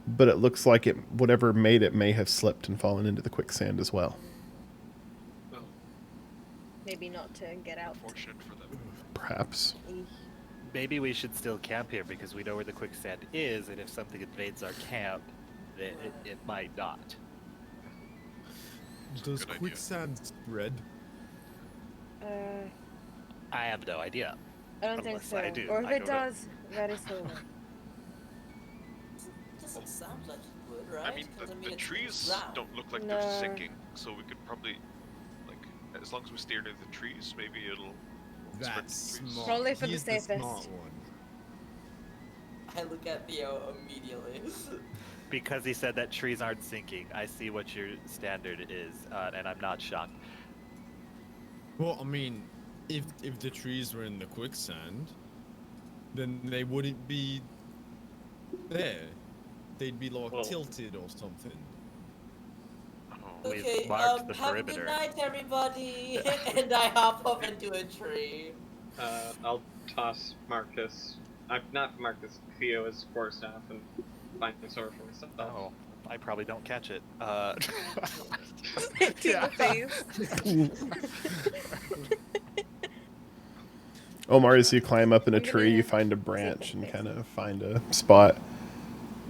but it looks like it, whatever made it may have slipped and fallen into the quicksand as well. Maybe not to get out. Fortunate for them. Perhaps. maybe we should still camp here because we know where the quicksand is, and if something invades our camp, then it might not. Does Good idea. quicksand spread? I have no idea. I don't think Unless so. I do, Or if I it don't know. does, very slowly. Doesn't sound like it would, right? I mean, 'Cause, the it's trees ground. don't look like No. they're sinking, so we could probably, like, as long as we steer near the trees, maybe it'll. spread That's to the trees. smart. Probably for the He's safest. smart one. I look at Theo immediately. Because he said that trees aren't sinking. I see what your standard is, and I'm not shocked. Well, I mean, if the trees were in the quicksand, then they wouldn't be there. They'd be like Well- tilted or something. Oh, We've Okay, marked the have a perimeter. good night, everybody. And I hop up into a tree. I'll toss Marcus, not Marcus, Theo his quarterstaff and find the sword for myself. Oh, I probably don't catch it. To the face. Omar, as you climb up in a I'm tree, gonna you find a take branch the and face. kind of find a spot.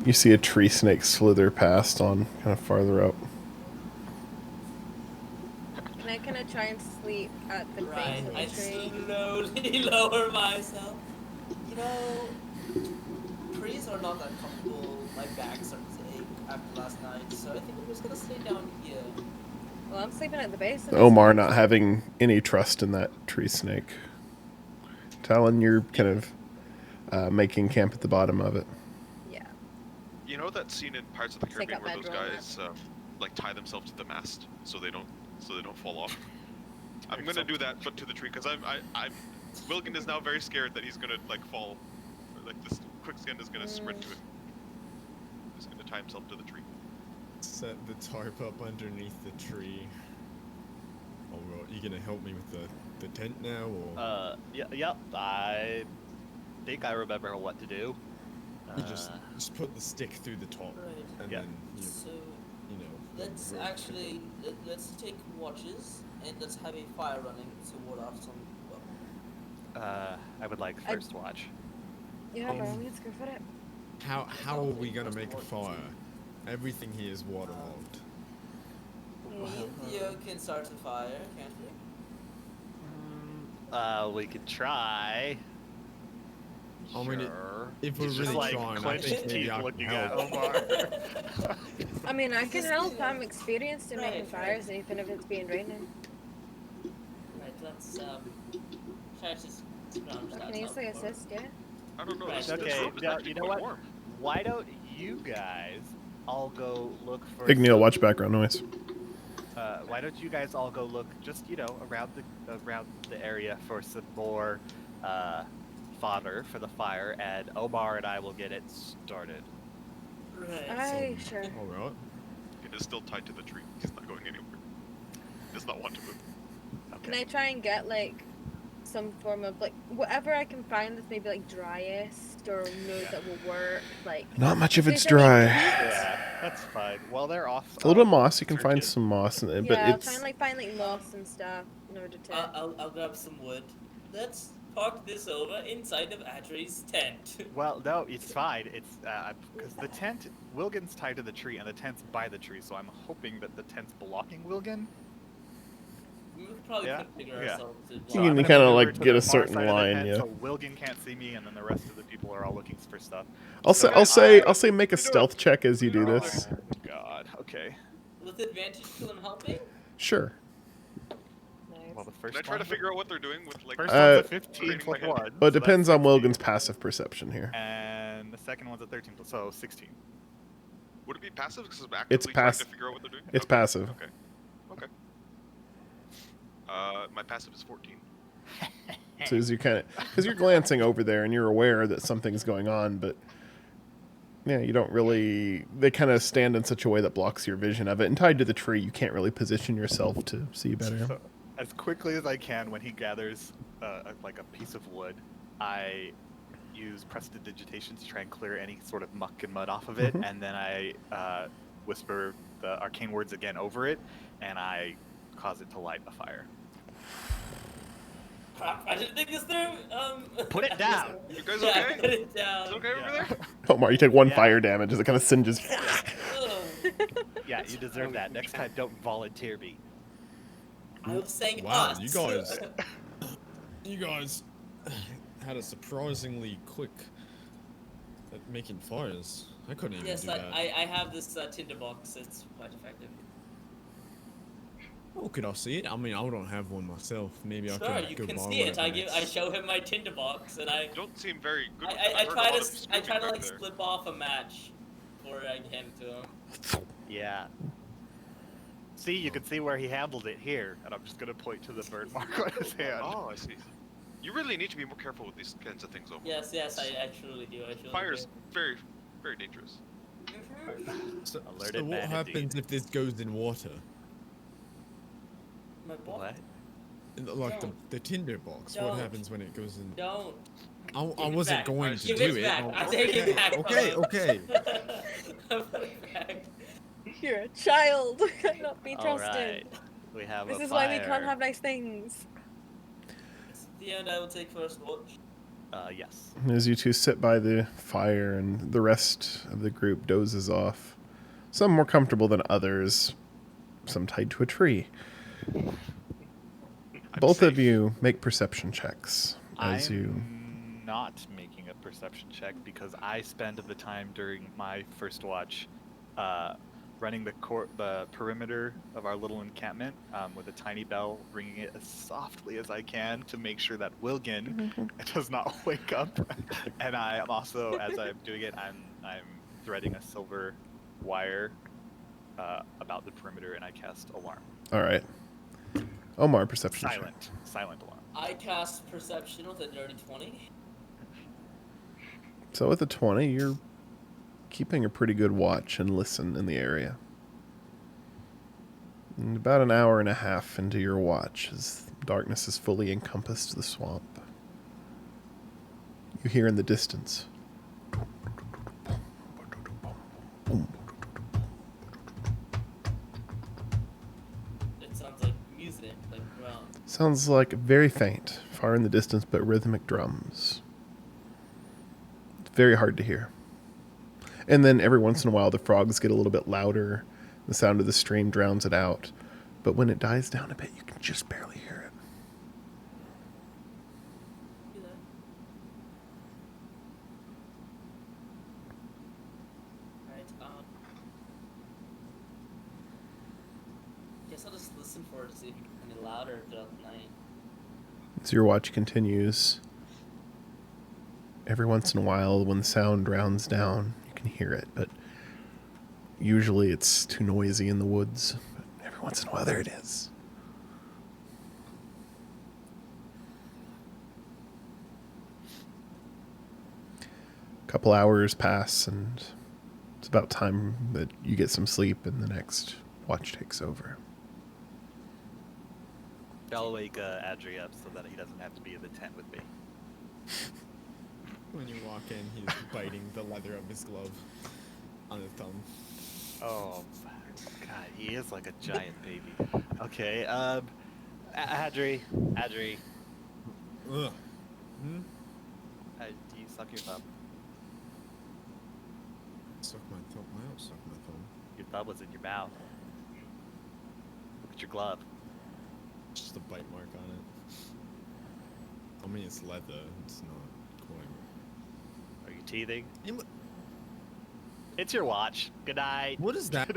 You see a tree snake slither past on kind of farther up. Can I gonna try and sleep at the Right, I base of the tree. slowly lower myself. You know, trees are not that comfortable. My back starts to ache after last night, so I think I'm just gonna stay down here. Well, I'm sleeping at the base of this Omar tree. not having any trust in that tree snake. Talon, you're kind of making camp at the bottom of it. Yeah. You know that scene in Pirates of the Take Caribbean up where my those drone. guys like tie themselves to the mast so they don't fall off. I'm gonna do that, but to the tree, because I'm Wilkin is now very scared that he's gonna like fall, or like this quicksand is gonna spread to him. He's gonna tie himself to the tree. Set the tarp up underneath the tree. Oh, well, you gonna help me with the tent now, or Yep. I think I remember what to do. you just put the stick through the top, Right. and Yeah. then So let's rope. actually let's take watches and let's have a fire running to ward off some. Well, I would like first watch. Yeah, by all means, go for it. How are we gonna make a fire? Everything here is waterlogged. me and Theo can start the fire, can't we? We could try. I mean, Sure. if we're He's really just like trying, I clenched think maybe teeth I can looking at help. Omar. I mean, I can Just, help. I'm experienced in making right. fires, even if it's being raining. Right, let's try to scrounge I that can easily up. assist, yeah. I don't know. Right. This Okay, room is now, actually you know quite what? warm. Why don't you guys all go look for Igneel, some- watch background noise. why don't you guys all go look just around the area for some more fodder for the fire, and Omar and I will get it started. Right. Aye, sure. All right. It is still tied to the tree. He's not going anywhere. He does not want to move. Can I try and get like some form of like whatever I can find that's maybe like driest or knows that will work? Like Not much of is it's there, like, dry. Yeah, that's fine. Well, they're off. A little bit of moss. You can find searches. some moss, in it, yeah, but I'll try it's and like find like moss and stuff in order to. I'll grab some wood. Let's park this over inside of Adri's tent. Well, no, it's fine. It's because the tent, Wilgan's tied to the tree, and the tent's by the tree. So I'm hoping that the tent's blocking Wilgan. We probably Yeah, could figure yeah. ourselves to You So can I'm gonna kinda, move over like, to get the a far certain side of the line, tent yeah. So Wilgan can't see me, and then the rest of the people are all looking for stuff. I'll So say I- I'll say make a stealth check as you do this. Oh, God. Okay. with advantage till I'm helping. Sure. Nice. Well, the first Can I try to one- figure out what they're doing with like? First Uh, one's a 15 training plus my head? 1. Well, it so that's depends on 16. Wilgan's passive perception here. And the second one's a 13 plus, so 16. Would it be passive? Because I'm actively It's trying pass- to figure out what they're doing. It's Okay, passive. Okay. Okay. My passive is 14. So as you kind of, because you're glancing over there and you're aware that something's going on, but yeah, you don't really. They kind of stand in such a way that blocks your vision of it. And tied to the tree, you can't really position yourself to see better. So, as quickly as I can, when he gathers like a piece of wood, I use prestidigitation to try and clear any sort of muck and mud off of it, Mhm. and then I whisper the arcane words again over it, and I cause it to light a fire. Crap, I didn't think this through. Put it down. You guys Yeah, okay? put it down. Is it okay over Yeah. there? Omar, you take one Yeah. fire damage as it kind of singes. Ugh. Yeah, you deserve that. Next time, don't volunteer me. I was saying Wow, us. you guys- You guys had a surprisingly quick at making fires. I couldn't even Yes, do that. I have this tinderbox. It's quite effective. Oh, could I see it? I mean, I don't have one myself. Maybe I Sure, could you go can borrow see one it. at I the give. I next- show him my tinderbox, and I. You don't seem very good. with I, that. I I've heard a try lot to of I screaming try to back like there. slip off a match before I hand it to him. Yeah. See, you can see where he handled it here, and I'm just gonna point to the burn mark on his hand. Oh, I see. You really need to be more careful with these kinds of things, Omar. Yes, I truly do. I truly Fire's do. very, very dangerous. So, Alerted so what man happens indeed. if this goes in water? My ball. What? Like Don't. the tinder box. Don't. What happens when it goes in? Don't. I Give it wasn't back. going to Give do it it. back. Oh, I take it back. Okay, okay. Put it back. You're a child. Cannot be All trusted. right. We have This a is fire. why we can't have nice things. The end. I will take first watch. Yes. As you two sit by the fire and the rest of the group dozes off, some more comfortable than others, some tied to a tree. Both of safe. you make perception checks as you. I'm not making a perception check because I spend the time during my first watch running the perimeter of our little encampment with a tiny bell, ringing it as softly as I can to make sure that Wilgin does not wake up. And I am also, as I'm doing it, I'm threading a silver wire about the perimeter, and I cast alarm. All right. Omar, perception check. Silent alarm. I cast perception with a dirty 20. So with a 20, you're keeping a pretty good watch and listen in the area. And about an hour and a half into your watch, as darkness has fully encompassed the swamp, you hear in the distance. It sounds like music, like drum. Sounds like very faint, far in the distance, but rhythmic drums. It's very hard to hear. And then every once in a while, the frogs get a little bit louder. The sound of the stream drowns it out. But when it dies down a bit, you can just barely hear it. Do that. Right, guess I'll just listen for it to see if it gets any louder throughout the night. As your watch continues, every once in a while, when the sound drowns down, you can hear it. But usually it's too noisy in the woods. But every once in a while, there it is. A couple hours pass, and it's about time that you get some sleep and the next watch takes over. I'll wake Adri up so that he doesn't have to be in the tent with me. When you walk in, he's biting the leather of his glove on his thumb. Oh, God, he is like a giant baby. Okay, Adri. Ugh. Do you suck your thumb? Suck my thumb. I don't suck my thumb. Your thumb was in your mouth. Look at your glove. Just a bite mark on it. I mean, it's leather. It's not coin. Are you teething? You- It's your watch. Good night. What is that?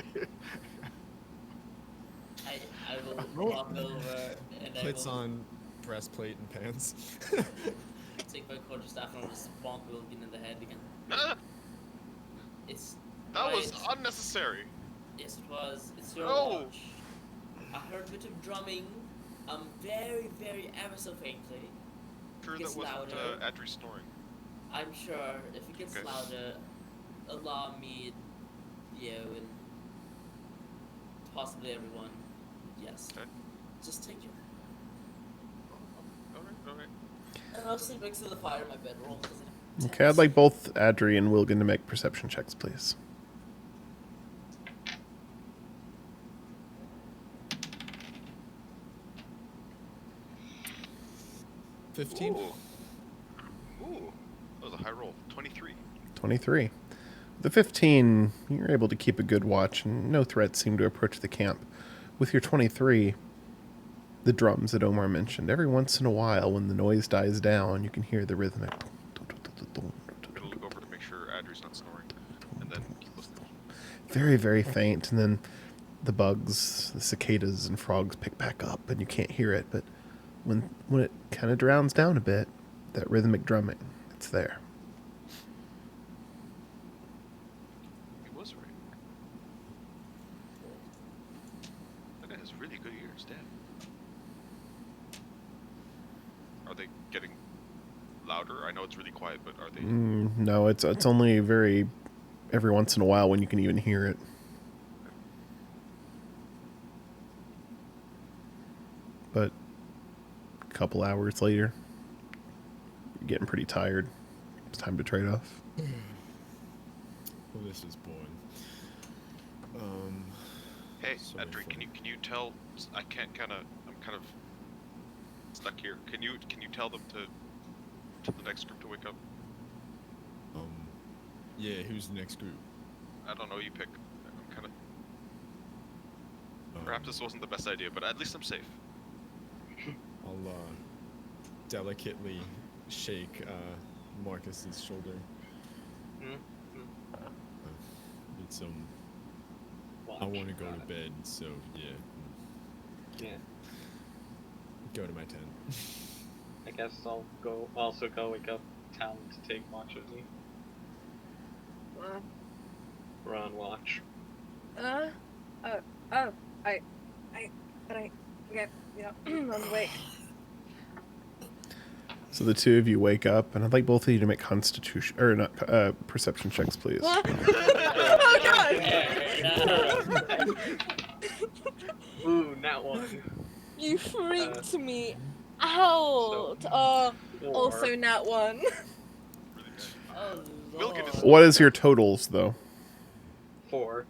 I will walk over and I Puts will on breastplate and pants. take my quarterstaff and I'll just bonk Wilkin in the head again. Ah, It's that was right. unnecessary. Yes, it was. It's your No. watch. I heard a bit of drumming. Very, very ever so faintly. Sure, Gets that wasn't louder. Adri snoring. I'm sure if it gets Okay. louder, allow me, you, and possibly everyone. Yes. Okay. Just take your. Alright. And I'll sleep next to the fire in my bedroll. Okay, I'd like both Adri and Wilgan to make perception checks, please. Ooh. 15. Ooh. That was a high roll. 23. 23. The 15, you're able to keep a good watch, and no threats seem to approach the camp. With your 23, the drums that Omar mentioned, every once in a while, when the noise dies down, you can hear the rhythmic. I'm gonna look over to make sure Adri's not snoring, and then keep listening. Very, very faint, and then the bugs, the cicadas and frogs pick back up, and you can't hear it, but when it kind of drowns down a bit, that rhythmic drumming, it's there. He was right. That guy has really good ears, damn. Are they getting louder? I know it's really quiet, but are they? No, it's only every once in a while when you can even hear it. But a couple hours later, you're getting pretty tired. It's time to trade off. Well, this is boring. Hey, Sorry Adri, for- can you tell? I'm kind of stuck here. Can you tell them to the next group to wake up? Yeah, who's the next group? I don't know. You pick. I'm kind of. Perhaps this wasn't the best idea, but at least I'm safe. I'll delicately shake Marcus's shoulder. Need some. I want to go to bed, so yeah. Yeah. Go to my tent. I guess I'll also go wake up Talon to take watch with me. We're on watch. Okay, yeah, on the way. So the two of you wake up, and I'd like both of you to make Constitution or not perception checks, please. What? Oh god! Ooh, not one. You freaked me out. Oh, also nat one. Really bad. Oh We'll get lord. his- What is your totals, though? 4.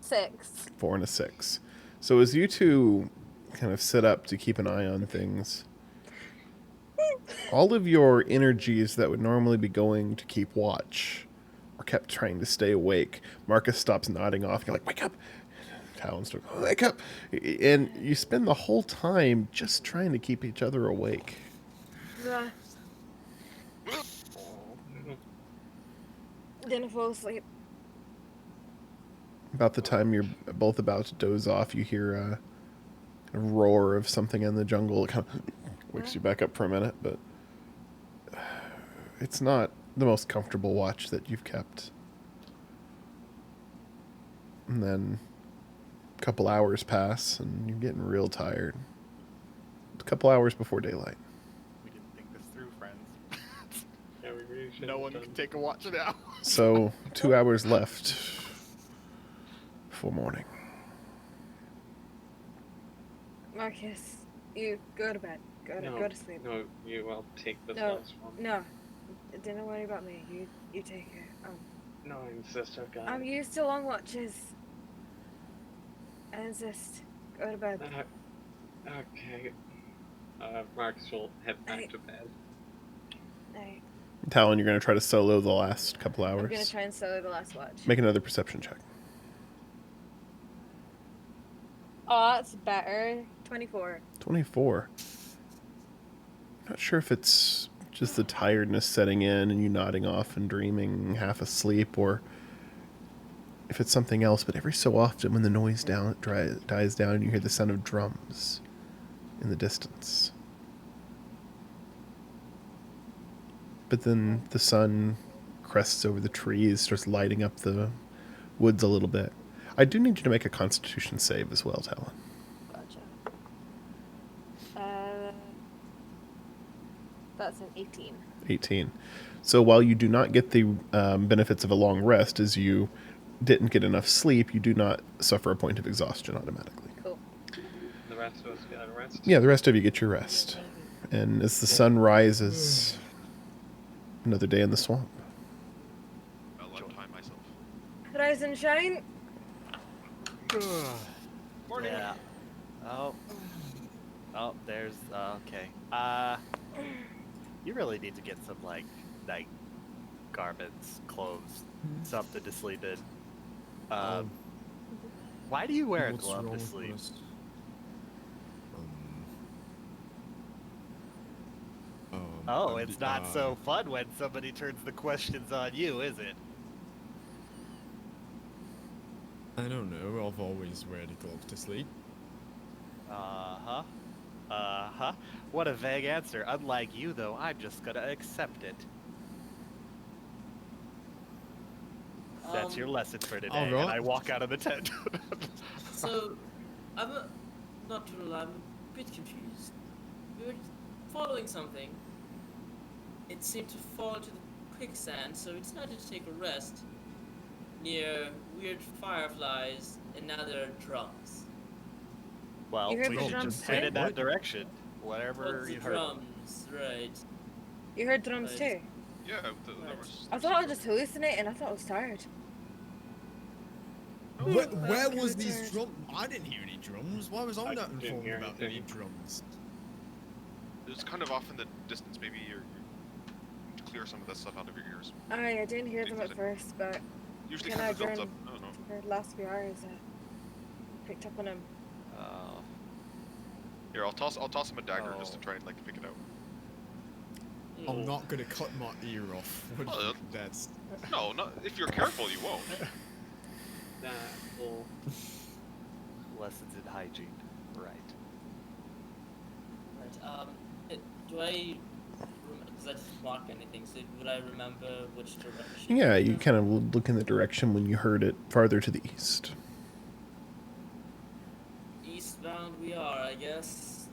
6. 4 and a 6. So as you two kind of sit up to keep an eye on things, all of your energies that would normally be going to keep watch are kept trying to stay awake. Marcus stops nodding off. You're like, wake up! Talon's like, wake up! And you spend the whole time just trying to keep each other awake. Then I fall asleep. About the time you're both about to doze off, you hear a roar of something in the jungle. It kind of wakes you back up for a minute, but it's not the most comfortable watch that you've kept. And then a couple hours pass, and you're getting real tired. A couple hours before daylight. We didn't think this through, friends. Yeah, we really should No have one done. can take a watch now. So 2 hours left before morning. Marcus, you go to bed. Go to sleep. No, I'll take this No, last one. No, don't worry about me. You take it. No, I insist. I've got I'm it. used to long watches. I insist. Go to bed. Okay. Marcus will head back to bed. Night. Talon, you're going to try to solo the last couple hours. I'm gonna try and solo the last watch. Make another perception check. Oh, that's better. 24. 24. Not sure if it's just the tiredness setting in and you nodding off and dreaming half asleep, or if it's something else, but every so often when the noise dies down, you hear the sound of drums in the distance. But then the sun crests over the trees, starts lighting up the woods a little bit. I do need you to make a Constitution save as well, Talon. Gotcha. That's an 18. 18. So while you do not get the benefits of a long rest, as you didn't get enough sleep, you do not suffer a point of exhaustion automatically. Cool. The rest of us get a rest. Yeah, the rest of you get your rest. And as the sun rises, another day in the swamp. I'll untie myself. Rise and shine. Morning. Yeah. Oh. Oh, there's okay. You really need to get some like night garments, clothes, something to sleep in. Why do you wear a What's glove wrong to with sleep? us? Oh, it's not so fun when somebody turns the questions on you, is it? I don't know. I've always wear a glove to sleep. Uh-huh. Uh-huh. What a vague answer. Unlike you, though, I'm just gonna accept it. That's your lesson for today, and alright. I walk out of the tent. So, not to lie, I'm a bit confused. We were following something. It seemed to fall into the quicksand, so we decided to take a rest near weird fireflies, and now there are drums. Well, You heard we the should drums just head too? in that direction. Whatever What's you the heard. drums, right? You heard drums Right. too? Yeah, there was. I thought I was just hallucinating. I thought I was tired. Where okay, was these tired. drums? I didn't hear any drums. Why was I I not didn't informed hear about anything. any drums? It was kind of off in the distance. Maybe you're clear some of that stuff out of your ears. I didn't hear them at first, but Usually Can kind I of builds join? up. I don't know. for the last few hours I picked up on them. Oh. Here, I'll toss him a dagger just to Oh. try and like pick it out. I'm not gonna cut my ear off. That's No, not if you're careful, you won't. Nah, well, Lessons in hygiene. Right. Right. Do I? Because I didn't mark anything. So would I remember which direction? Yeah, you kind of look in the direction when you heard it farther to the east. Eastbound we are, I guess.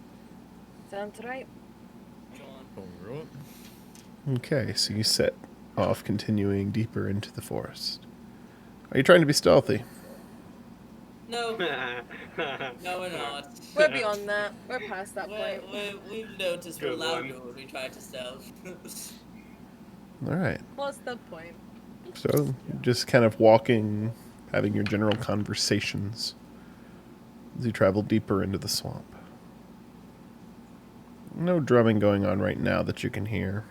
Sounds right. Go on. alright. Okay, so you set off, continuing deeper into the forest. Are you trying to be stealthy? No, no, we're not. We're beyond that. We're past that point. We've noticed we're Good louder one. when we try to stealth. All right. What's the point? So, just kind of walking, having your general conversations as you travel deeper into the swamp. No drumming going on right now that you can hear.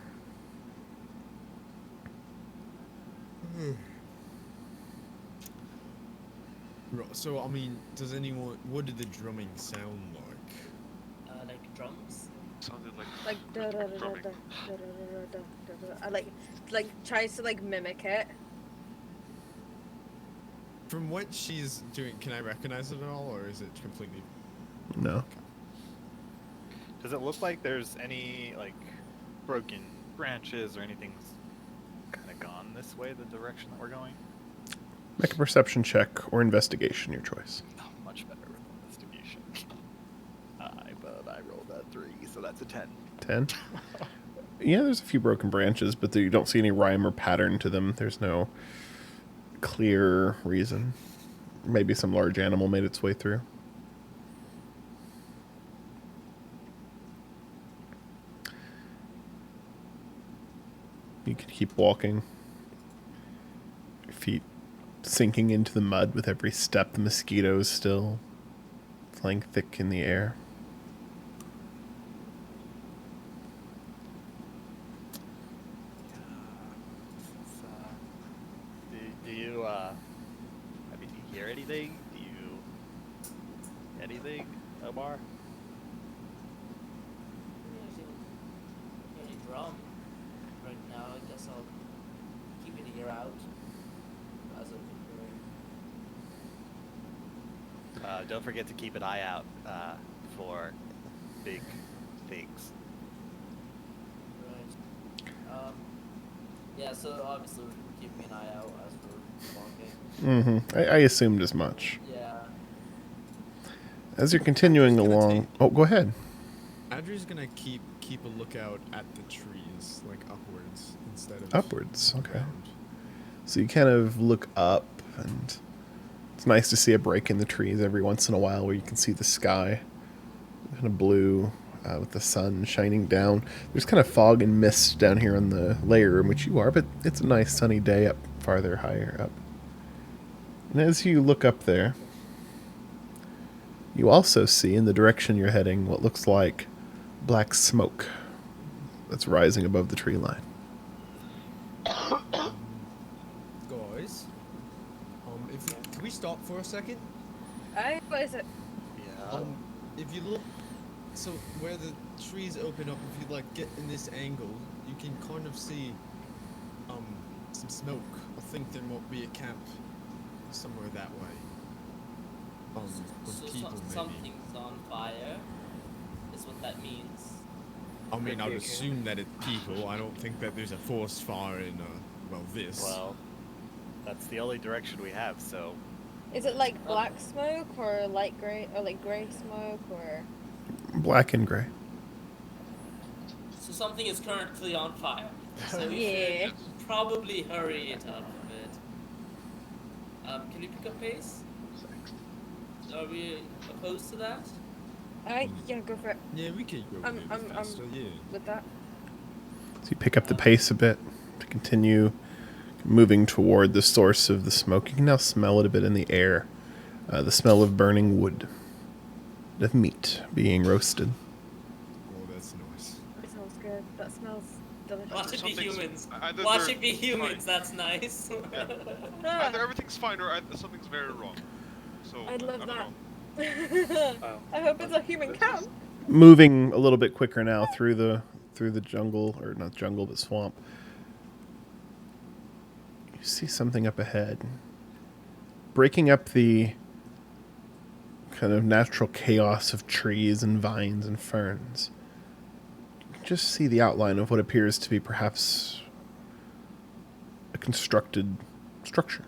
Right, so I mean, does anyone? What did the drumming sound like? Like drums. Sounded like Like da da da da da drumming. da da da da da. I like tries to like mimic it. From what she's doing, can I recognize it at all, or is it completely? No. Does it look like there's any like broken branches or anything kind of gone this way, the direction that we're going? Make a perception check or investigation, your choice. Oh, much better with investigation. But I rolled a 3, so that's a 10. 10? Yeah, there's a few broken branches, but you don't see any rhyme or pattern to them. There's no clear reason. Maybe some large animal made its way through. You can keep walking. Your feet sinking into the mud with every step. The mosquitoes still flying thick in the air. Do you I mean, do you hear anything? Do you anything, Omar? Any drum right now? I guess I'll keep an ear out as of Don't forget to keep an eye out for big things. Right. Yeah. So obviously we're keeping an eye out as we're walking. I assumed as much. Yeah. As you're continuing I'm just gonna along... Oh, go ahead. Adri's gonna keep a lookout at the trees, like upwards instead of Upwards, okay. around. So you kind of look up, and it's nice to see a break in the trees every once in a while where you can see the sky kind of blue with the sun shining down. There's kind of fog and mist down here on the layer in which you are, but it's a nice sunny day up farther higher up. And as you look up there, you also see in the direction you're heading what looks like black smoke that's rising above the tree line. Guys, can we stop for a second? What is it? Yeah. If you look, so where the trees open up, if you like get in this angle, you can kind of see some smoke. I think there might be a camp somewhere that way. With So people maybe. something's on fire. Is what that means. I mean, I would Okay. assume that it's people. I don't think that there's a forest fire in this. Well, that's the only direction we have, so Is it like black smoke or light gray or like gray smoke or? Black and gray. So something is currently on fire. So we Yeah. should probably hurry it up a bit. Can we pick up pace? Are we opposed to that? Yeah, go for it Yeah, we could go a little bit faster. Yeah. with that. So you pick up the pace a bit to continue moving toward the source of the smoke. You can now smell it a bit in the air. The smell of burning wood, of meat being roasted. Oh, that's nice. That sounds good. That smells delicious. Watch it be Something's- humans. either Watch they're it be humans. fine. That's nice. Either everything's fine or something's very wrong. So I'd love I don't that. know. Wow. I hope it's a human camp. moving a little bit quicker now through the jungle, or not jungle, but swamp. You see something up ahead, breaking up the kind of natural chaos of trees and vines and ferns. You can just see the outline of what appears to be perhaps a constructed structure.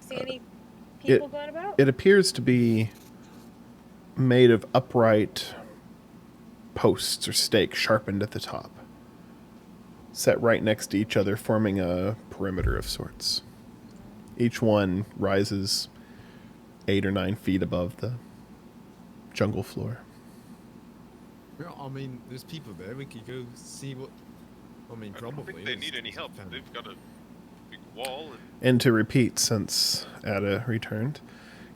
See any people going about? It appears to be made of upright posts or stakes sharpened at the top, set right next to each other, forming a perimeter of sorts. Each one rises 8 or 9 feet above the jungle floor. Well, I mean, there's people there. We could go see what. I mean, I don't probably. think they need any help. They've got a big wall. And to repeat, since Ada returned,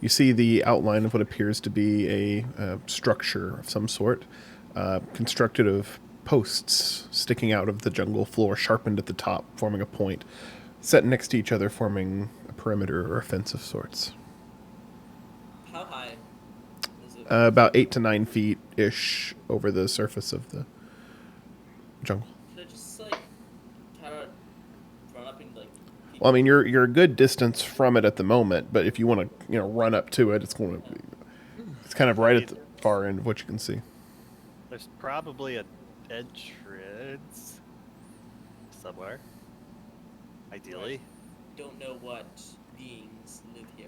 you see the outline of what appears to be a structure of some sort, constructed of posts sticking out of the jungle floor, sharpened at the top, forming a point, set next to each other, forming a perimeter or a fence of sorts. How high is it? About 8 to 9 feet ish over the surface of the jungle. Should I just like kind of run up and like? Well, I mean, you're a good distance from it at the moment, but if you want to, run up to it, it's kind of right at the far end of what you can see. There's probably an entrance somewhere. Ideally, Don't know what beings live here.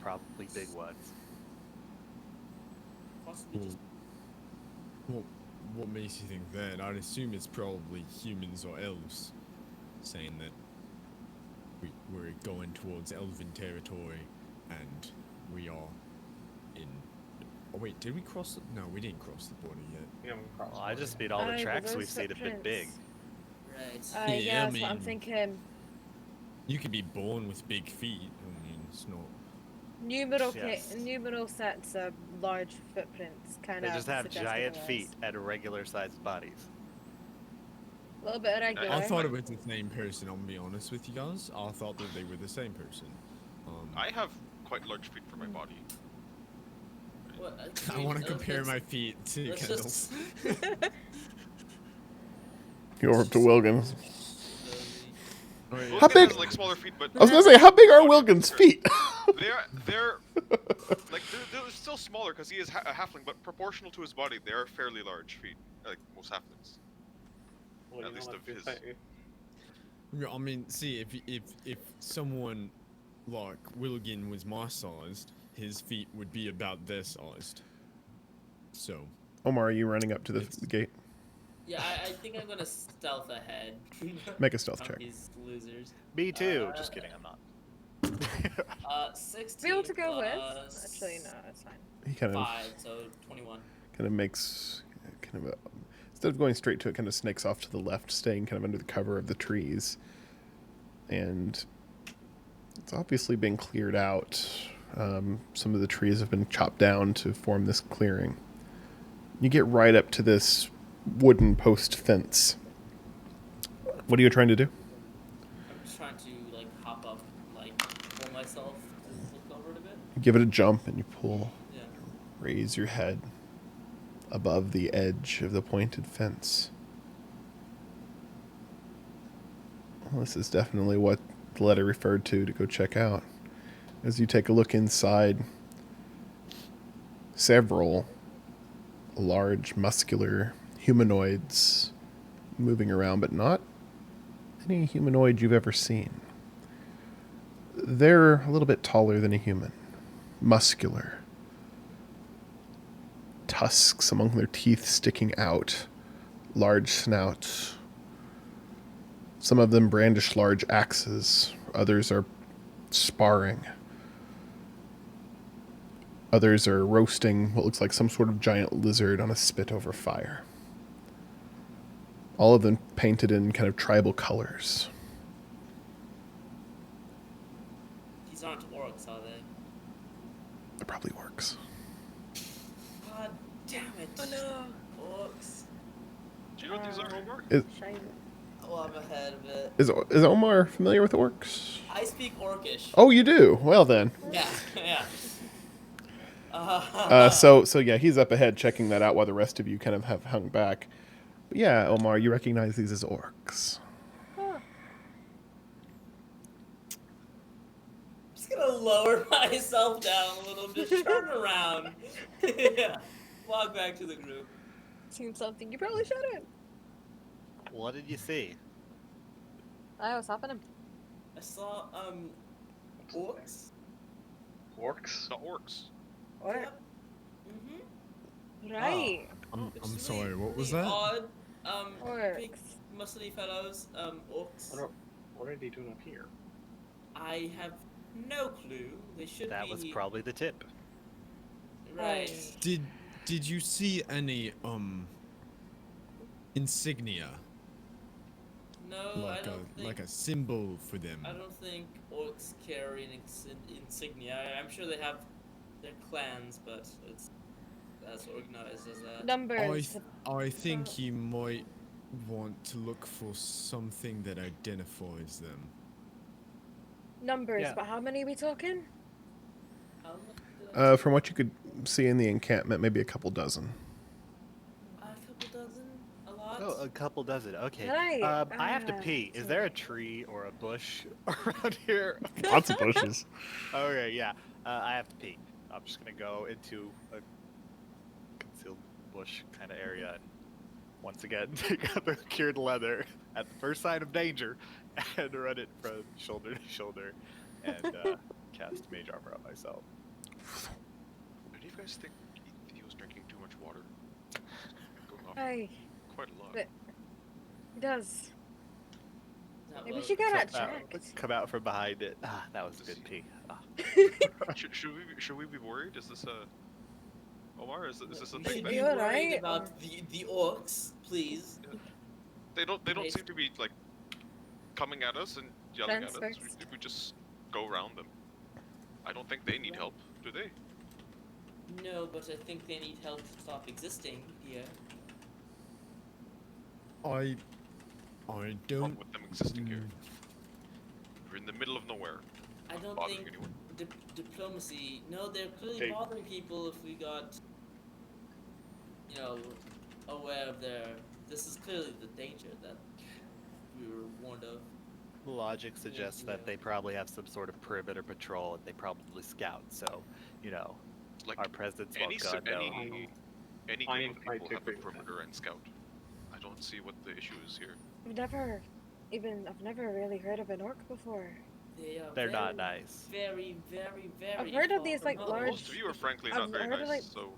probably big ones. Possibly just What makes you think that? I'd assume it's probably humans or elves, saying that we're going towards elven territory, and we are in. Oh wait, did we cross? No, we didn't cross the border yet. You know, cross Well, I border. just mean all the but tracks those we've seen have been big. footprints- right. Yeah, Yeah, I that's what I'm mean- thinking. You could be born with big feet. I mean, it's not. Yes. Numeral sets of large footprints, kind They of. just have suggest giant otherwise. feet and regular-sized bodies. A little bit irregular. I thought it was the same person. I'll be honest with you guys. I thought that they were the same person. I have quite large feet for my body. What, I want to let's- compare my feet to let's Kendall's. just Go over to Wilgins. slowly- Wilkins How big- has, like smaller feet, but I was gonna say, how big are Wilgins' feet? they're like they're still smaller because he is a halfling, but proportional to his body, they are fairly large feet, like most halflings. Well, At you know least what of to his. say. Yeah, I mean, see, if someone like Willigan was my sized, his feet would be about their sized. So, Omar, are you running up to the gate? Yeah, I think I'm gonna stealth ahead. Make a stealth From check. These losers. Me too. Just kidding, I'm not. 16 Be able to go with. plus Actually, no, that's fine. He kind of 5, so 21. makes instead of going straight to it, kind of snakes off to the left, staying kind of under the cover of the trees, and it's obviously been cleared out. Some of the trees have been chopped down to form this clearing. You get right up to this wooden post fence. What are you trying to do? I'm just trying to like hop up, like pull myself to look over it a bit. You give it a jump and you pull, Yeah. raise your head above the edge of the pointed fence. Well, this is definitely what the letter referred to go check out. As you take a look inside, several large, muscular humanoids moving around, but not any humanoid you've ever seen. They're a little bit taller than a human, muscular, tusks among their teeth sticking out, large snouts. Some of them brandish large axes, others are sparring. Others are roasting what looks like some sort of giant lizard on a spit over fire. All of them painted in kind of tribal colors. These aren't orcs, are they? It probably works. God damn it! Oh no! Orcs. Do you know what these are, Omar? Shame. Oh, I'm ahead of it. Is Omar familiar with orcs? I speak Orcish. Oh, you do? Well then. Yeah, yeah. So yeah, he's up ahead checking that out while the rest of you kind of have hung back. But yeah, Omar, you recognize these as orcs. Huh. I'm just gonna lower myself down a little bit, turn around, yeah, walk back to the group. Seen something you probably shouldn't. What did you see? I was happening. I saw orcs. Orcs? The orcs. Or Yep. Mhm. right. I'm Which is sorry. What was really that? odd. Big Orcs. muscly fellows. Orcs. What are they doing up here? I have no clue. They should That be was probably the tip. right. Did you see any insignia, No, I don't think. like a symbol for them? I don't think orcs carry an insignia. I'm sure they have their clans, but it's as organized as that. Numbers. I think you might want to look for something that identifies them. Numbers, Yeah. but how many are we talking? How much did I From what you could see in the encampment, maybe a couple dozen. A couple dozen? A lot? Oh, a couple dozen. Okay. Right. I have to pee. Is there a tree or a bush around here? Lots of bushes. Okay, yeah. I have to pee. I'm just gonna go into a concealed bush kind of area and once again take out the cured leather at the first sign of danger and run it from shoulder to shoulder and cast mage armor on myself. Do you guys think he was drinking too much water? Going off Aye, quite a lot. but it does. That Maybe was- she got that Come out- checked. Come out from behind it. Ah, that was a good pee. Ah. Should we be worried? Is this a Omar? Is this a We thing? should That be You worried alright, about or- the orcs, please. they don't Right. seem to be like coming at us and yelling at us. Transfixed. We just go around them. I don't think they need help, do they? No, but I think they need help to stop existing here. I Wrong don't. with them existing here. We're in the middle of nowhere. I don't Bothering think anyone? diplomacy. No, they're clearly Hey. bothering people. If we got, aware of their. This is clearly the danger that we were warned of. Logic suggests that they probably have some sort of perimeter patrol and they probably scout. So, Like our presence any won't go any unknown. any I group of am people have a quite perimeter and scout. I don't see what the issue is here. I've never really heard of an orc before. They are. They're very, not nice. Very, very, very. I've heard of far these, from like, home. large- Most of you are frankly I've not very heard of, nice, like- so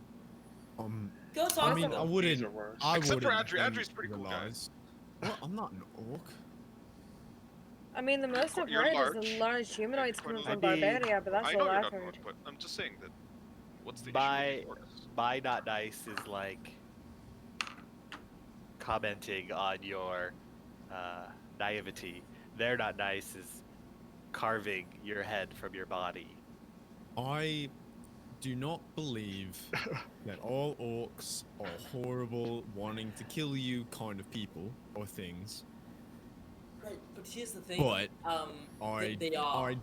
Go talk I to mean, them. I These wouldn't. are worse. I Except for wouldn't Andrew. think Andrew's a pretty cool guy. realize- What? I'm not an orc. I mean, the most I've You're heard is large. the large humanoids Quite coming large. from I mean, Barbaria, but that's I know all you're I've not heard. one, but I'm just saying that. What's the By issue with orcs? by not nice is like commenting on your naivety. They're not nice is carving your head from your body. I do not believe that all orcs are horrible, wanting to kill you kind of people or things. Right, but here's the thing. But they are.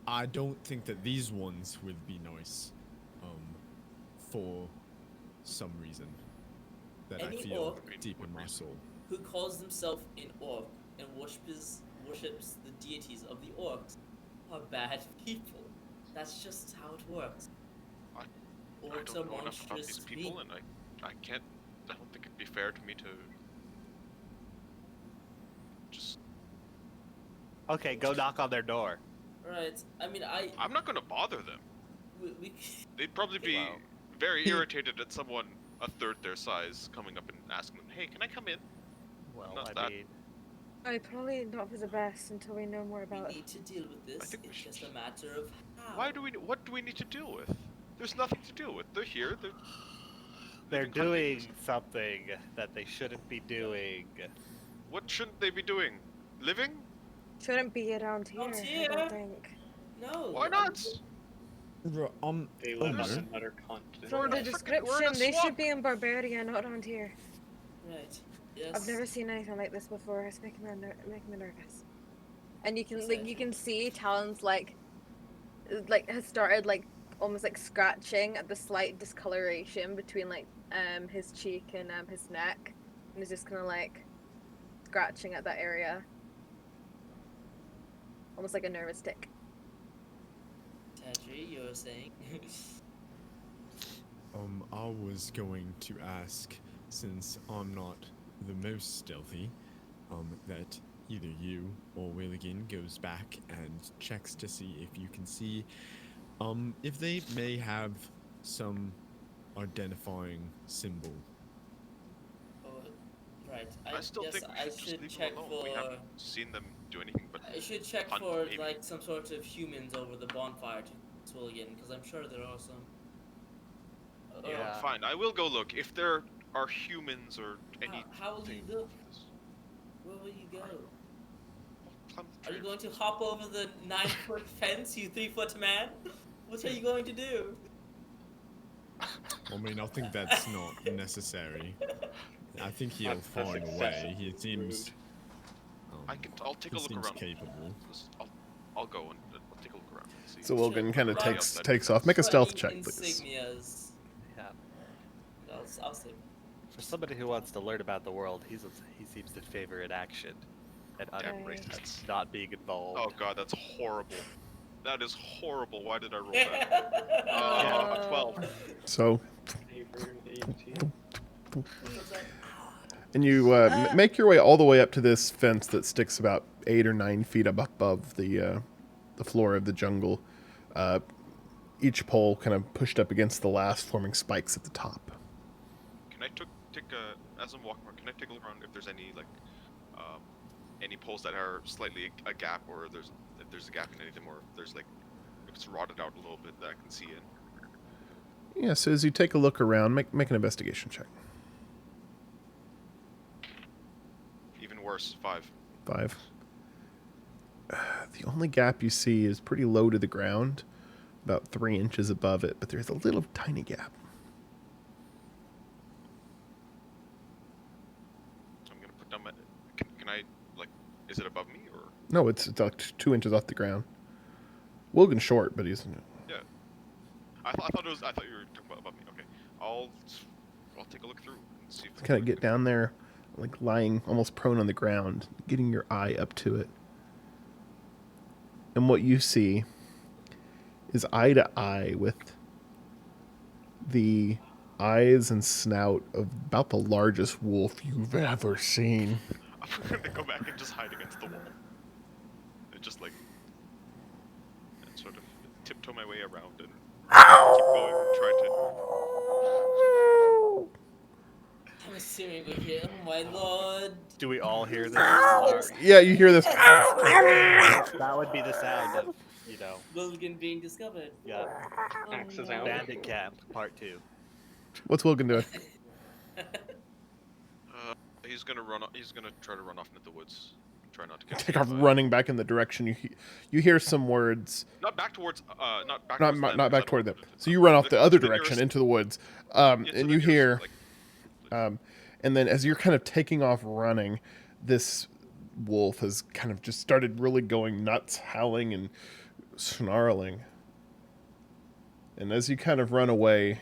I don't think that these ones would be nice. For some reason that I Any feel orc deep in my soul. who calls themselves an orc and worships the deities of the orcs are bad people. That's just how it works. I Orcs are don't know enough about monstrous these people, beings. and I don't think it'd be fair to me to just. Okay, go knock on their door. Right. I mean, I'm not gonna bother them. we They'd probably be Wow. very irritated at someone a third their size coming up and asking them, "Hey, can I come in?" Well, Not I that- mean, I probably not for the best until we know more we about it. need to deal with this. think we It's should- just a matter of how. What do we need to deal with? There's nothing to deal with. They're here. they're living doing conveniently. something that they shouldn't be doing. What shouldn't they be doing? Living? Shouldn't be around here, Not I here. don't think. No. Why not? They live Omar, on another continent. From We're the in a description, they swamp. should be in Barbaria, not around here. Right. Yes. I've never seen anything like this before. It's making me nervous. And you can Exactly. you can see Talon's like has started like almost like scratching at the slight discoloration between like his cheek and his neck, and is just kind of like scratching at that area, almost like a nervous tick. Tadri, you were saying? I was going to ask, since I'm not the most stealthy, that either you or Willigan goes back and checks to see if you can see, if they may have some identifying symbol. Oh, right. I still guess think we I should just should leave check them alone. for. We haven't seen them do anything but I should check hunt, for maybe. like some sort of humans over the bonfire to Swilligan, because I'm sure there are some. Yeah. Fine, I will go look. If there are humans or anything. How will you look? Where will you go? Climb the Are you tree. going to hop over the 9-foot fence, you 3-foot man? What are you going to do? I mean, I think that's not necessary. I think he'll That's find a way. excessive He seems. I'll take a He look seems around. capable. I'll go and I'll take a look around and see. So Wilgan kind of Rob- takes off. Make a For stealth any check, please. insignias. Yeah. I'll say. For somebody who wants to learn about the world, he seems to favor inaction and Right. not being involved. Oh god, that's horrible. That is horrible. Why did I roll that? 12. So, Favored 18. and you make your way all the way up to this fence that sticks about 8 or 9 feet up above the floor of the jungle. Each pole kind of pushed up against the last, forming spikes at the top. Can I take a, as I'm walking around, can I take a look around if there's any like any poles that are slightly a gap, or if there's a gap in anything, or if there's like if it's rotted out a little bit that I can see in. Yeah. So as you take a look around, make an investigation check. Even worse, 5. 5. The only gap you see is pretty low to the ground, about 3 inches above it, but there's a little tiny gap. So I'm gonna put down my. Can I like? Is it above me or? No, it's like 2 inches off the ground. Wilgan's short, but he's. Yeah. I thought it was. I thought you were talking about above me. Okay. I'll take a look through and see if. Kind of get down there, like lying almost prone on the ground, getting your eye up to it. And what you see is eye to eye with the eyes and snout of about the largest wolf you've ever seen. I'm gonna go back and just hide against the wall. And just like, and sort of tiptoe my way around and keep going and try to. I'm assuming we hear. Oh my lord. Do we all hear this? Yeah, you hear this. That would be the sound of, Willigan being discovered. yeah, Axes out. Bandit Camp Part 2. What's Wilgan doing? He's gonna run. He's gonna try to run off into the woods. Try not to get. Take off running back in the direction you hear some words. Not back towards. Not back. Not towards them, not because back I toward don't them. want So you run off the other the direction nearest- into the woods, yeah, and to you the nearest, hear. like, And then as you're kind of taking off running, this wolf has kind of just started really going nuts, howling and snarling. And as you kind of run away,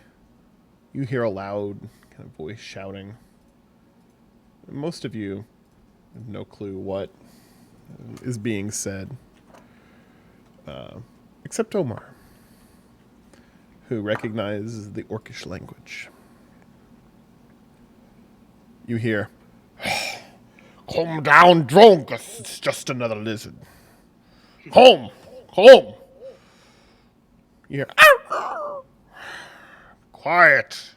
you hear a loud kind of voice shouting. And most of you have no clue what is being said, except Omar, who recognizes the Orcish language. You hear, "Come down, drunk. It's just another lizard. Home, home." You hear, "Ow! Quiet,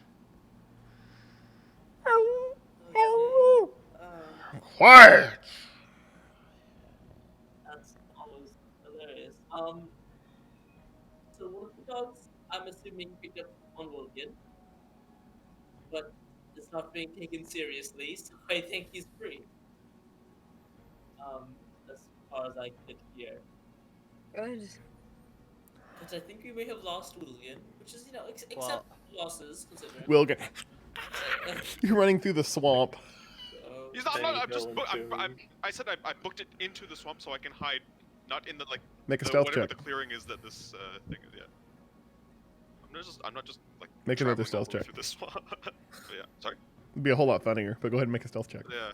quiet." That's always hilarious. So one of the dogs, I'm assuming, picked up on Willigan, but it's not being taken seriously, so I think he's free. As far as I could hear. Good. But I think we may have lost Willigan, which is, accept Well- losses, considering. Wilgan, you're running through the swamp. So, He's not. I'm just. Villain I said I booked it into the swamp so I can hide, not in the like. Make a the, stealth whatever check. the clearing is that this thing is. Yeah. I'm not just like Make another traveling all stealth the way check. through this swamp. But yeah, sorry. It'd be a whole lot funnier, but go ahead and make a stealth check. Yeah.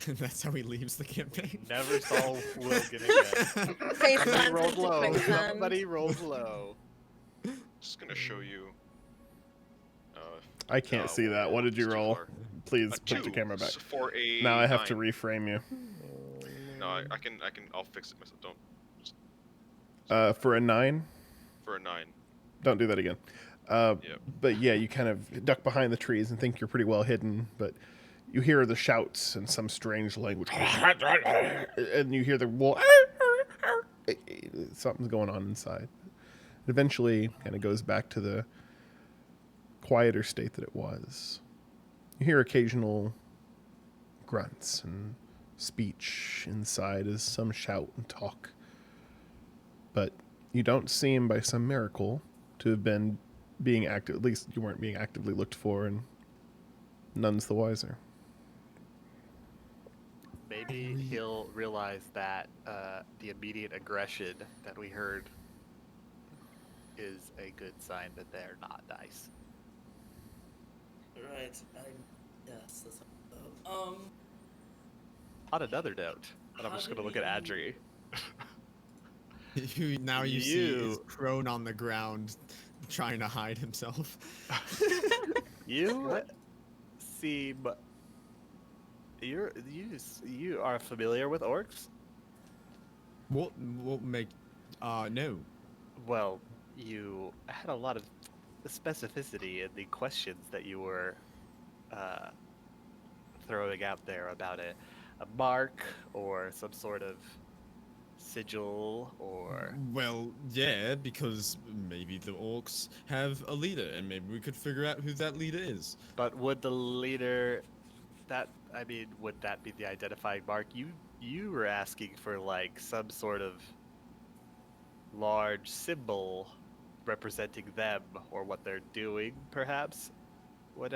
That's how he leaves the campaign. Never saw Wilkin again. Face Somebody plants rolled into low. quicksand. Somebody rolled low. Just gonna show you. I can't see that. What did you it's too roll? far. Please A put the 2 camera back. for a Now I have to 9. reframe you. No, I can. I'll fix it myself. Don't. For a 9, For a 9. don't do that again. Yep. But yeah, you kind of duck behind the trees and think you're pretty well hidden, but you hear the shouts in some strange language, and you hear the wolf. Something's going on inside. It eventually kind of goes back to the quieter state that it was. You hear occasional grunts and speech inside as some shout and talk. But you don't seem, by some miracle, to have been being active. At least you weren't being actively looked for, and none's the wiser. Maybe he'll realize that the immediate aggression that we heard is a good sign that they're not nice. Right. Yes. That's, On another note, and I'm How just do gonna look at we- Adri. Who now you see is You- prone on the ground, trying to hide himself. You seem you are familiar with orcs? What make? No. Well, you had a lot of specificity in the questions that you were throwing out there about a mark or some sort of sigil or Well, yeah, because maybe the orcs have a leader, and maybe we could figure out who that leader is. but would the leader would that be the identifying mark? You were asking for like some sort of large symbol representing them or what they're doing, perhaps. What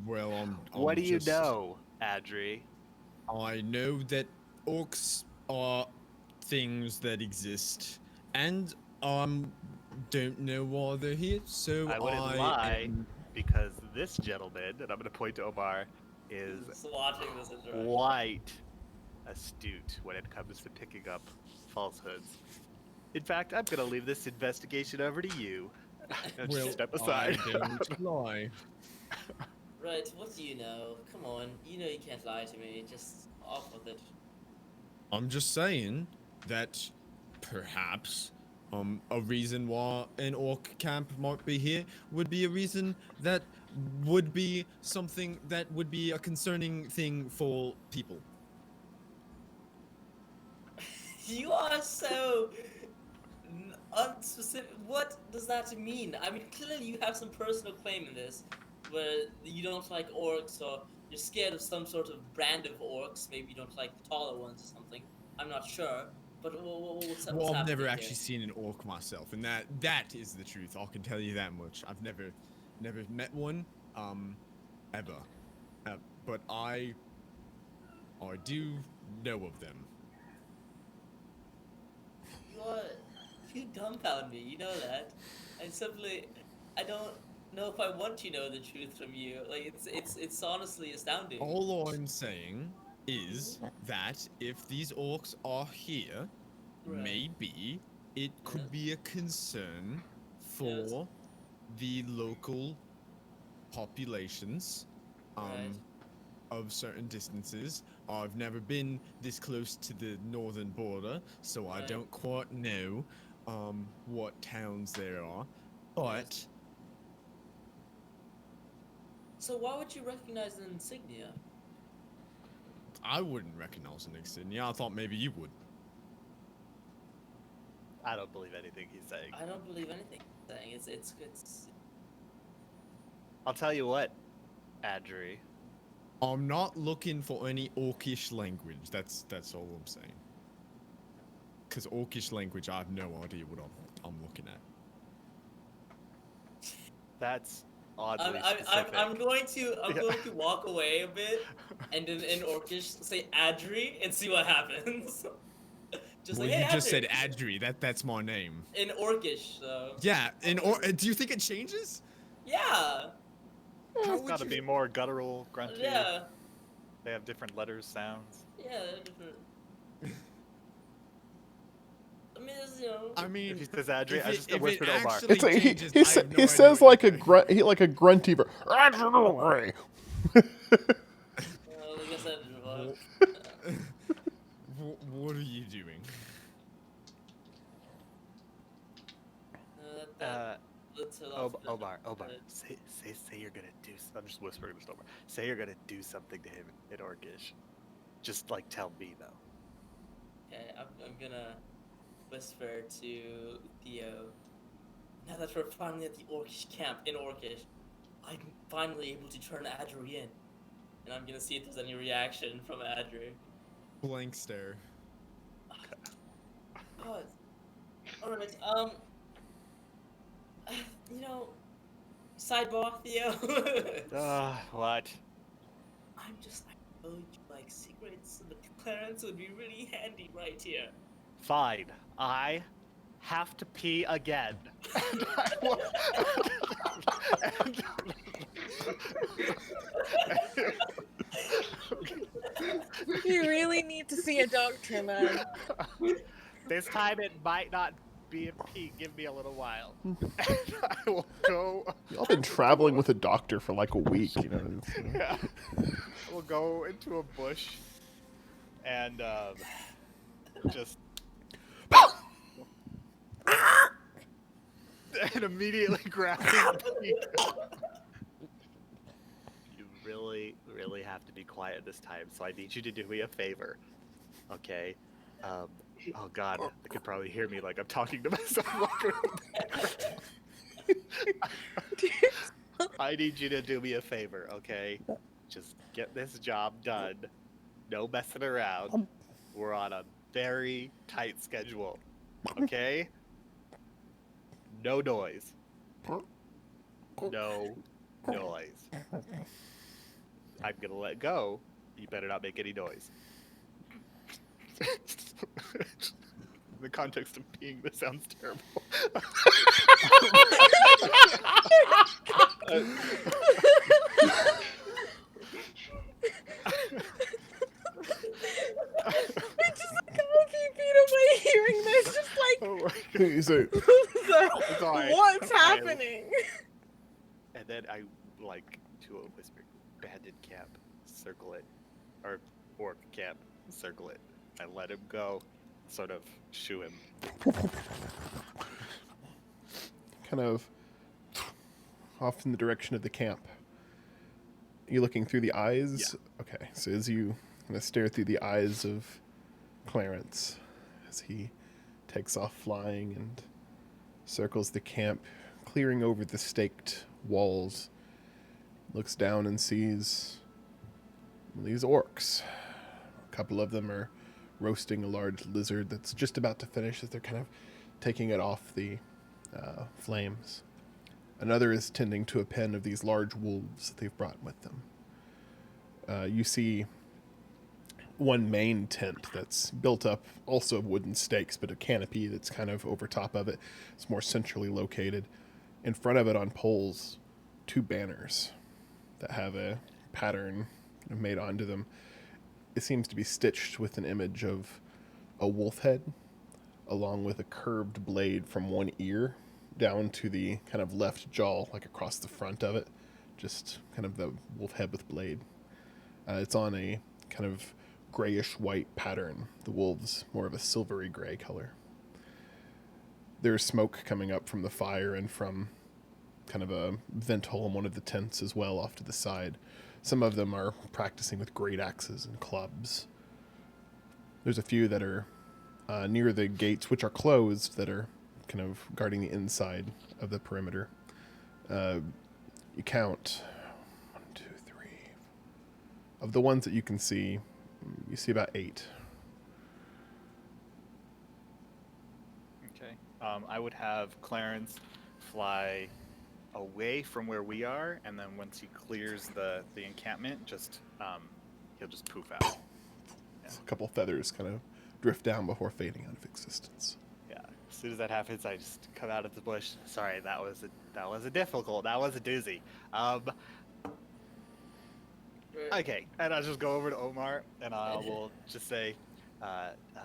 Well, what do you know, Adri? I know that orcs are things that exist, and don't know why they're here. So I wouldn't lie, am- because this gentleman, and I'm going to point to Omar, is swatting this interaction. quite astute when it comes to picking up falsehoods. In fact, I'm going to leave this investigation over to you. And just step aside. I don't lie. Right, what do you know? Come on, you know you can't lie to me. Just off with it. I'm just saying that perhaps a reason why an orc camp might be here would be a reason that would be something that would be a concerning thing for people. You are so unspecific. What does that mean? I mean, clearly you have some personal claim in this, where you don't like orcs, or you're scared of some sort of brand of orcs. Maybe you don't like the taller ones or something. I'm not sure. But what's Well, I've happening never here? actually seen an orc myself, and that is the truth. I can tell you that much. I've never met one, ever. But I do know of them. You dumbfound me. You know that. I don't know if I want to know the truth from you. Like it's honestly astounding. All I'm saying is that if these orcs are here, Right. maybe it could Yes. be a concern for Yes. the local populations Right. of certain distances. I've never been this close to the northern border, so I Right. don't quite know what towns there are. But So why would you recognize the insignia? I wouldn't recognize an insignia. I thought maybe you would. I don't believe anything he's saying. I don't believe anything you're saying. It's I'll tell you what, Adri. I'm not looking for any orcish language. That's all I'm saying. Because orcish language, I have no idea what I'm looking at. That's oddly I'm specific. going to walk away a bit and in Orcish say Adri and see what happens. Just Well, like, hey, you just said Adri. Adri. That's my name. In Orcish, so. Yeah. Do you think it changes? Yeah. How It's would got to you? be more guttural, grunty. Yeah. They have different letters, sounds. Yeah, they're different. I mean, it's, you know. I mean, If he says Adri, if I it, just if whispered it Omar. actually It's like changes, he, I have no he idea says what like you're a doing. like a grunty. Like I said, What are you doing? let's head off. Omar, say you're gonna do. I'm just whispering this to Omar. Say you're gonna do something to him in Orcish. Just like tell me though. Okay, I'm gonna whisper to Theo. Now that we're finally at the Orcish camp in Orcish, I'm finally able to turn Adri in. And I'm gonna see if there's any reaction from Adri. Blank stare. God. Alright, you know, sidebar, Theo. What? I know you like secrets, but Clarence would be really handy right here. Fine. I have to pee again. And I will... You really need to see a doctor, man. This time it might not be a pee. Give me a little while. And I will go. Y'all been traveling with a doctor for like a week, you know. Yeah. We'll go into a bush and just and immediately grab his pee. You really have to be quiet this time, so I need you to do me a favor, okay? Oh God, they could probably hear me like I'm talking to myself. I need you to do me a favor, okay? Just get this job done. No messing around. We're on a very tight schedule, okay? No noise. No noise. I'm gonna let go. You better not make any noise. In the context of peeing, this sounds terrible. It's just like a few feet away hearing this, just like, Oh my God. He's like, Sorry. what's I- happening? And then I like to a whisper, bandit camp, circle it, or orc camp, circle it. I let him go, sort of shoo him. kind of off in the direction of the camp. You looking through the eyes? Yeah. Okay, so as you kind of stare through the eyes of Clarence as he takes off flying and circles the camp, clearing over the staked walls, looks down and sees these orcs. A couple of them are roasting a large lizard that's just about to finish as they're kind of taking it off the flames. Another is tending to a pen of these large wolves that they've brought with them. You see one main tent that's built up also of wooden stakes, but a canopy that's kind of over top of it. It's more centrally located. In front of it on poles, two banners that have a pattern made onto them. It seems to be stitched with an image of a wolf head, along with a curved blade from one ear down to the kind of left jaw, like across the front of it. Just kind of the wolf head with blade. It's on a kind of grayish white pattern. The wolves more of a silvery gray color. There's smoke coming up from the fire and from kind of a vent hole in one of the tents as well off to the side. Some of them are practicing with great axes and clubs. There's a few that are near the gates, which are closed, that are kind of guarding the inside of the perimeter. You count 1, 2, 3. Of the ones that you can see, you see about 8. Okay. I would have Clarence fly away from where we are, and then once he clears the encampment, just he'll just poof out. A couple feathers kind of drift down before fading out of existence. Yeah. As soon as that happens, I just come out of the bush. Sorry, that was a doozy. Okay, and I'll just go over to Omar and I will just say, uh, uh,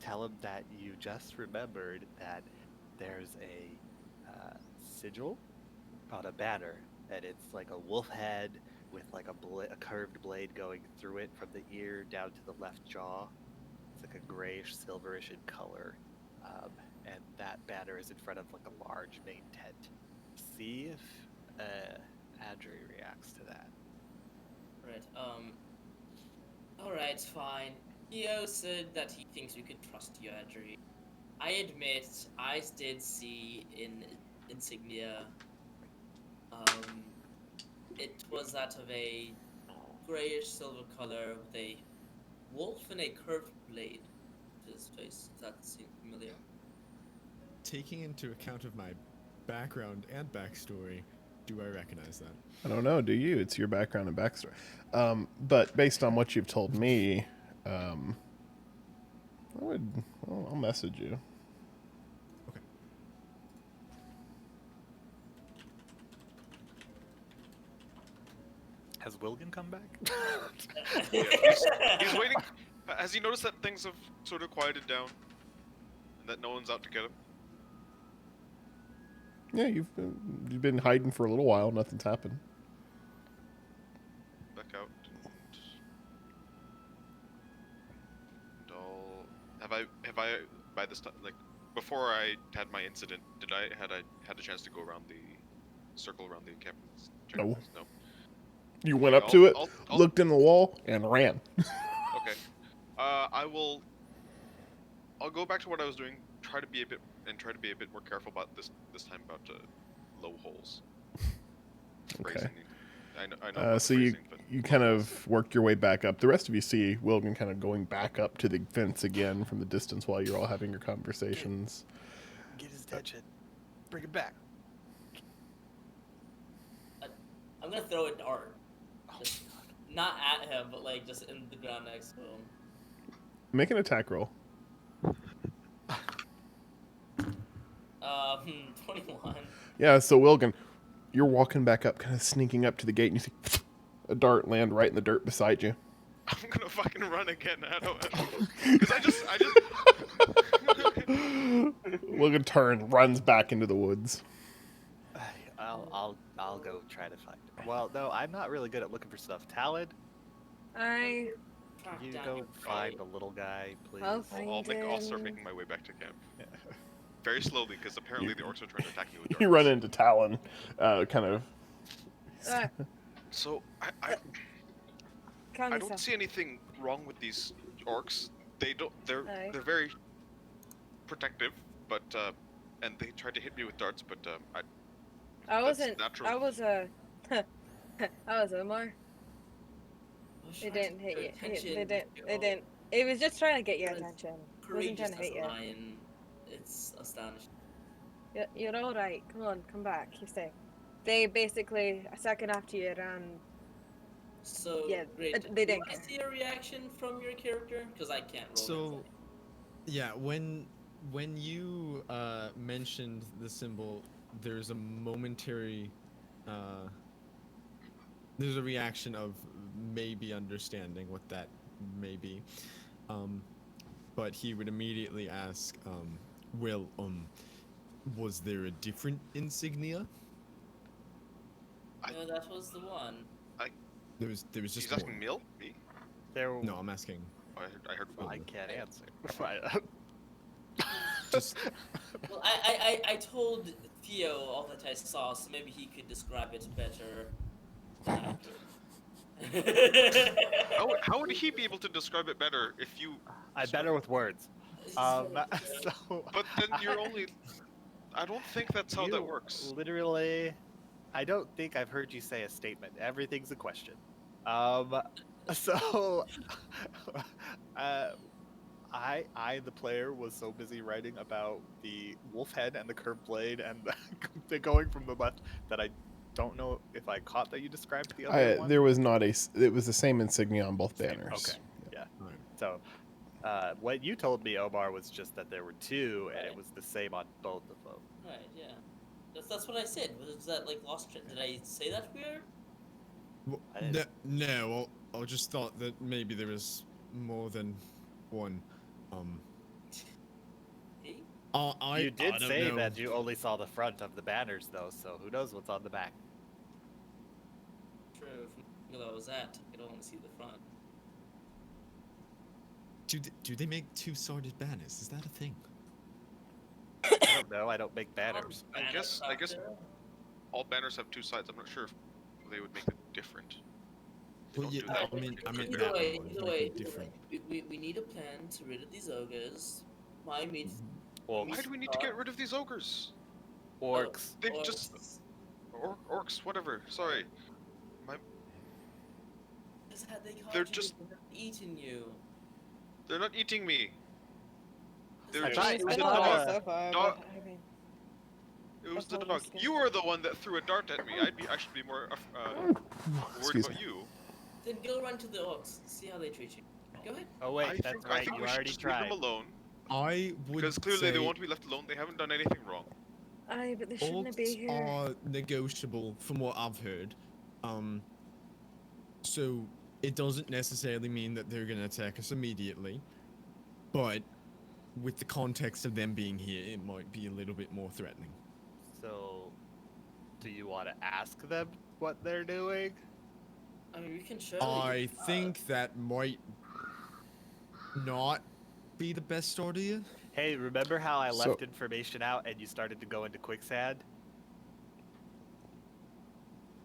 tell him that you just remembered that there's a sigil on a banner, and it's like a wolf head with like a curved blade going through it from the ear down to the left jaw. It's like a grayish, silverish in color, and that banner is in front of like a large main tent. See if Adri reacts to that. Right. Alright, fine. Theo said that he thinks we could trust you, Adri. I admit, I did see in insignia. It was that of a grayish silver color with a wolf and a curved blade to his face. Does that seem familiar? Taking into account of my background and backstory, do I recognize that? I don't know, do you? It's your background and backstory. But based on what you've told me, I'll message you. Okay. Has Wilgan come back? Yeah, he's waiting. Has he noticed that things have sort of quieted down, and that no one's out to get him? Yeah, you've been hiding for a little while. Nothing's happened. Back out. And have I by this time, like before I had my incident, had I had a chance to go around the circle around the encampment? No. No. You went Okay, up to it, I'll- looked in the wall, and ran. Okay. I'll go back to what I was doing. Try to be a bit more careful about this time about low holes. Okay. Phrasing. I know. About the So phrasing, but you kind of worked your way back up. The rest of you see Wilgan kind of going back up to the fence again from the distance while you're all having your conversations. Get his attention. Bring it back. I'm gonna throw a dart. Just not at him, but like just in the ground next to him. Make an attack roll. 21. Yeah, so Wilgan, you're walking back up, kind of sneaking up to the gate, and you see a dart land right in the dirt beside you. I'm gonna fucking run again. I don't, because I just. Wilgan turns, runs back into the woods. I'll go try to find it. Well, no, I'm not really good at looking for stuff. Talon, I Track can you down go your find prey. the little guy, please? I'll I'll start him. making my way back to camp. Very slowly, because apparently the orcs are trying to attack me with darts. You run into Talon, kind of. So I Calm don't yourself. see anything wrong with these orcs. They're Aye. very protective, but and they tried to hit me with darts, but I that's wasn't. natural. I was a. I was Omar. I was They trying to didn't get hit your you. attention, They didn't. you They know. didn't. It was just trying to get your You're as attention. It wasn't Courageous trying to as hit a you. lion. It's astonishing. You're all right. Come on, come back. You're safe. They basically a second after you ran. So Yeah, great. they Do didn't I care. see a reaction from your character? Because I can't roll. So, yeah, when you mentioned the symbol, there's a momentary, there's a reaction of maybe understanding what that may be, but he would immediately ask, well, was there a different insignia? No, that was the one. There was just He's asking one. me? There. No, I'm asking. Oh, I heard I Will. can't answer. Just Well, I told Theo all that I saw, so maybe he could describe it better than I could. How would he be able to describe it better if you? I better with words. So But then you're only. I don't think that's how that you works. Literally, I don't think I've heard you say a statement. Everything's a question. So, I, the player, was so busy writing about the wolf head and the curved blade and the going from the left that I don't know if I caught that you described the other one. There was not a. It was the same insignia on both Same, banners. okay. Yeah. Alright. So, what you told me, Omar, was just that there were two, and it Right. was the same on both of them. Right, yeah. That's what I said. Was that like lost? Did I say that weird? I didn't. No, I just thought that maybe there was more than one. Um, Hey, I You did don't say know. that you only saw the front of the banners, though, so who knows what's on the back? true. From the angle I was at, I could only see the front. Do they make two-sided banners? Is that a thing? I don't know. I don't make banners. I guess all banners have two sides. I'm not sure if they would make it different. They Well, don't yeah, do that. I mean Either that way, one. either Make way, them different. we need a plan to rid of these ogres. My meat. Orcs. Why do we need to get rid of these ogres? Orcs. They've just orcs, whatever. Sorry, my Had they caught They're you, just- they would have eaten you. they're not eating me. They're I just thought- it was I the thought, dog. so far, Dog- but I mean, It was that's the all dog. risky. You were the one that threw a dart at me. I should be more worried Excuse about me. you. Then go run to the orcs. See how they treat you. Go ahead. Oh wait, I that's think, right. I think You we should already just leave tried. them alone I would because clearly say they won't be left alone. They haven't done anything wrong. aye, but they shouldn't be orcs here. are negotiable from what I've heard. So it doesn't necessarily mean that they're gonna attack us immediately, but with the context of them being here, it might be a little bit more threatening. So, do you want to ask them what they're doing? I mean, we can show I you. think that might not be the best idea. Hey, remember how I So- left information out and you started to go into quicksand?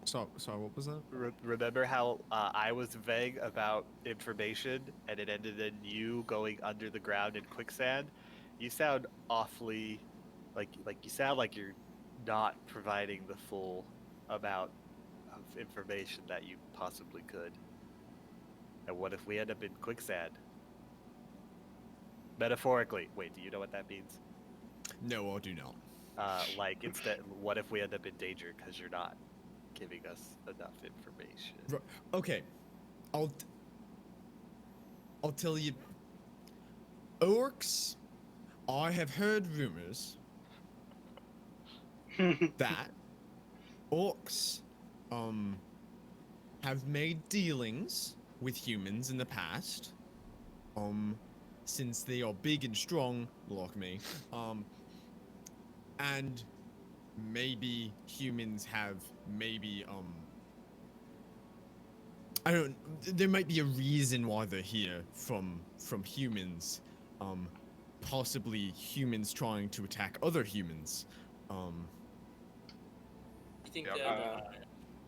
Sorry, what was that? Remember how I was vague about information and it ended in you going under the ground in quicksand? You sound awfully like you sound like you're not providing the full amount of information that you possibly could. And what if we end up in quicksand? Metaphorically. Wait, do you know what that means? No, I do not. Like instead, what if we end up in danger because you're not giving us enough information? Okay, I'll tell you. Orcs, I have heard rumors that orcs have made dealings with humans in the past. Since they are big and strong like me. And maybe humans have I don't there might be a reason why they're here from humans. Possibly humans trying to attack other humans. You think Yeah, they're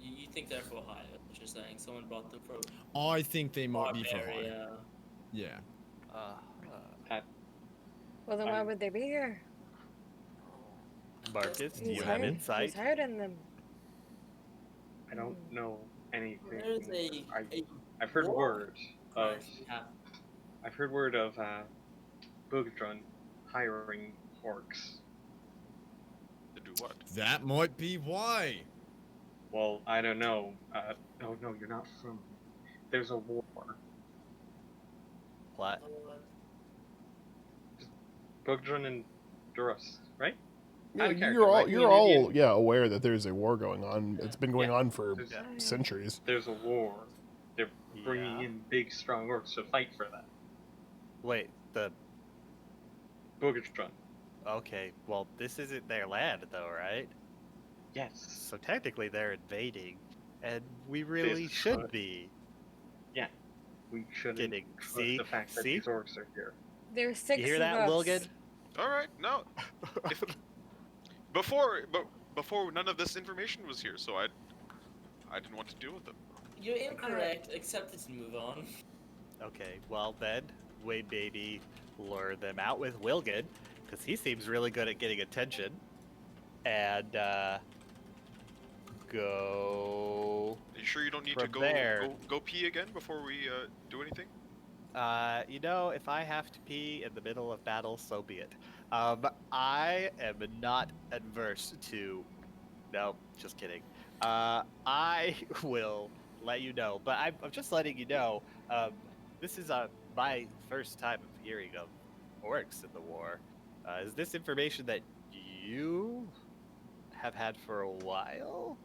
you think they're for hire? What you're saying? Someone brought them from I think they might be for hire. area. Yeah. Well, then why I'm- would they be here? Marcus, do Who's you have hired- insight? Who's hiding them? I don't know anything. There's I've heard war word of currently happening. I've heard word of Bogatron hiring orcs. To do what? That might be why. Well, I don't know. Oh no, you're not from. There's a war. What? Bogatron and Duros, right? Yeah, Out of character, you're all right? you're Me and all Indian. aware that there's a war going on. It's been going Yeah. on for There's, centuries. there's a war. They're bringing Yeah. in big, strong orcs to fight for that. Wait, the Bogatron. okay. Well, this isn't their land, though, right? Yes. So technically, they're invading, and we really This should could- be. We shouldn't Kidding. trust See? the fact that See? these orcs are here. There's 6 You hear of that, us. Wilgan? All right, no. If, before none of this information was here, so I didn't want to deal with them. You're incorrect. Accept it and move on. Okay, well then, we maybe lure them out with Wilgan, because he seems really good at getting attention, and go. Are you sure you don't need to From go there- go pee again before we do anything? You know, if I have to pee in the middle of battle, so be it. I am not adverse to. No, just kidding. I will let you know, but I'm just letting you know. This is my first time of hearing of orcs in the war. Is this information that you have had for a while?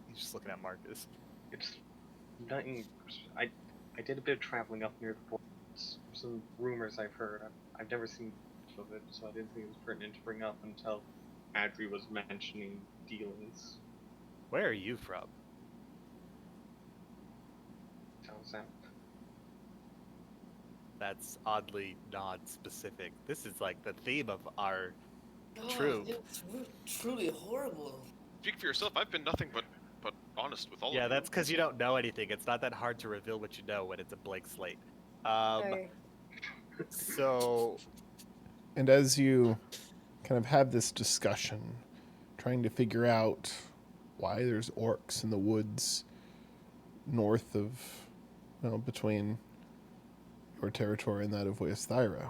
He's just looking at Marcus. It's nothing. I did a bit of traveling up near the forts. Some rumors I've heard. I've never seen much of it, so I didn't think it was pertinent to bring up until Adri was mentioning dealings. Where are you from? Down south. That's oddly non-specific. This is like the theme of our God, troop. it's truly horrible. Speak for yourself. I've been nothing but honest with all of Yeah, you. that's because you don't know anything. It's not that hard to reveal what you know when it's a blank slate. Sorry. So And as you kind of have this discussion, trying to figure out why there's orcs in the woods north of, between your territory and that of Weasthyra,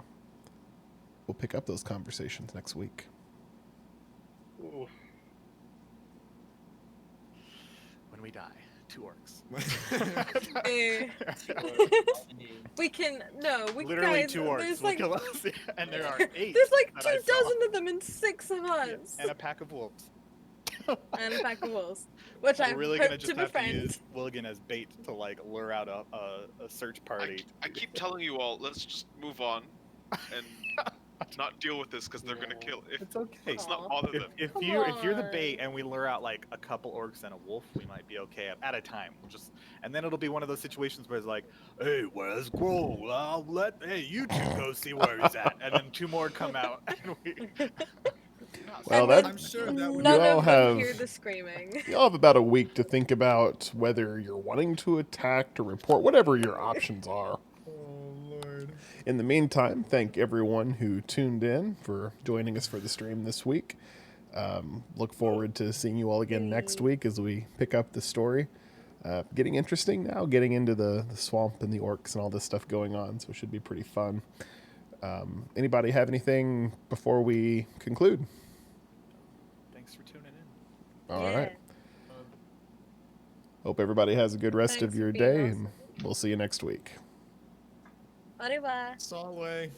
we'll pick up those conversations next week. Ooh. when we die, 2 orcs. Eh. We can Literally guys, 2 orcs there's will like kill us, and there are 8. there's like that 2 I saw. dozen of them and 6 of us. Yeah, and a pack of wolves. And a pack of wolves, which I We're really hope gonna to just have to befriend. use Willigan as bait to like lure out a search party. I keep telling you all, let's just move on and not deal with this because they're gonna kill. It's okay. Let's not Aw. bother them. If Come you're the bait on. and we lure out like a couple orcs and a wolf, we might be okay at a time. We'll just and then it'll be one of those situations where it's like, hey, where's Grohl? Hey, you two go see where he's at, and then 2 more come out. And we... Well, And that then I'm sure that would none You all of them have- hear the screaming. You'll have about a week to think about whether you're wanting to attack, to report, whatever your options are. Oh Lord. In the meantime, thank everyone who tuned in for joining us for the stream this week. Look forward to seeing you all again next week as we pick up the story. Getting interesting now, getting into the swamp and the orcs and all this stuff going on, so it should be pretty fun. Anybody have anything before we conclude? Thanks for tuning in. All Yeah. right. Hope everybody has a good rest Thanks of for your being day, awesome. and we'll see you next week. Au revoir. Solway.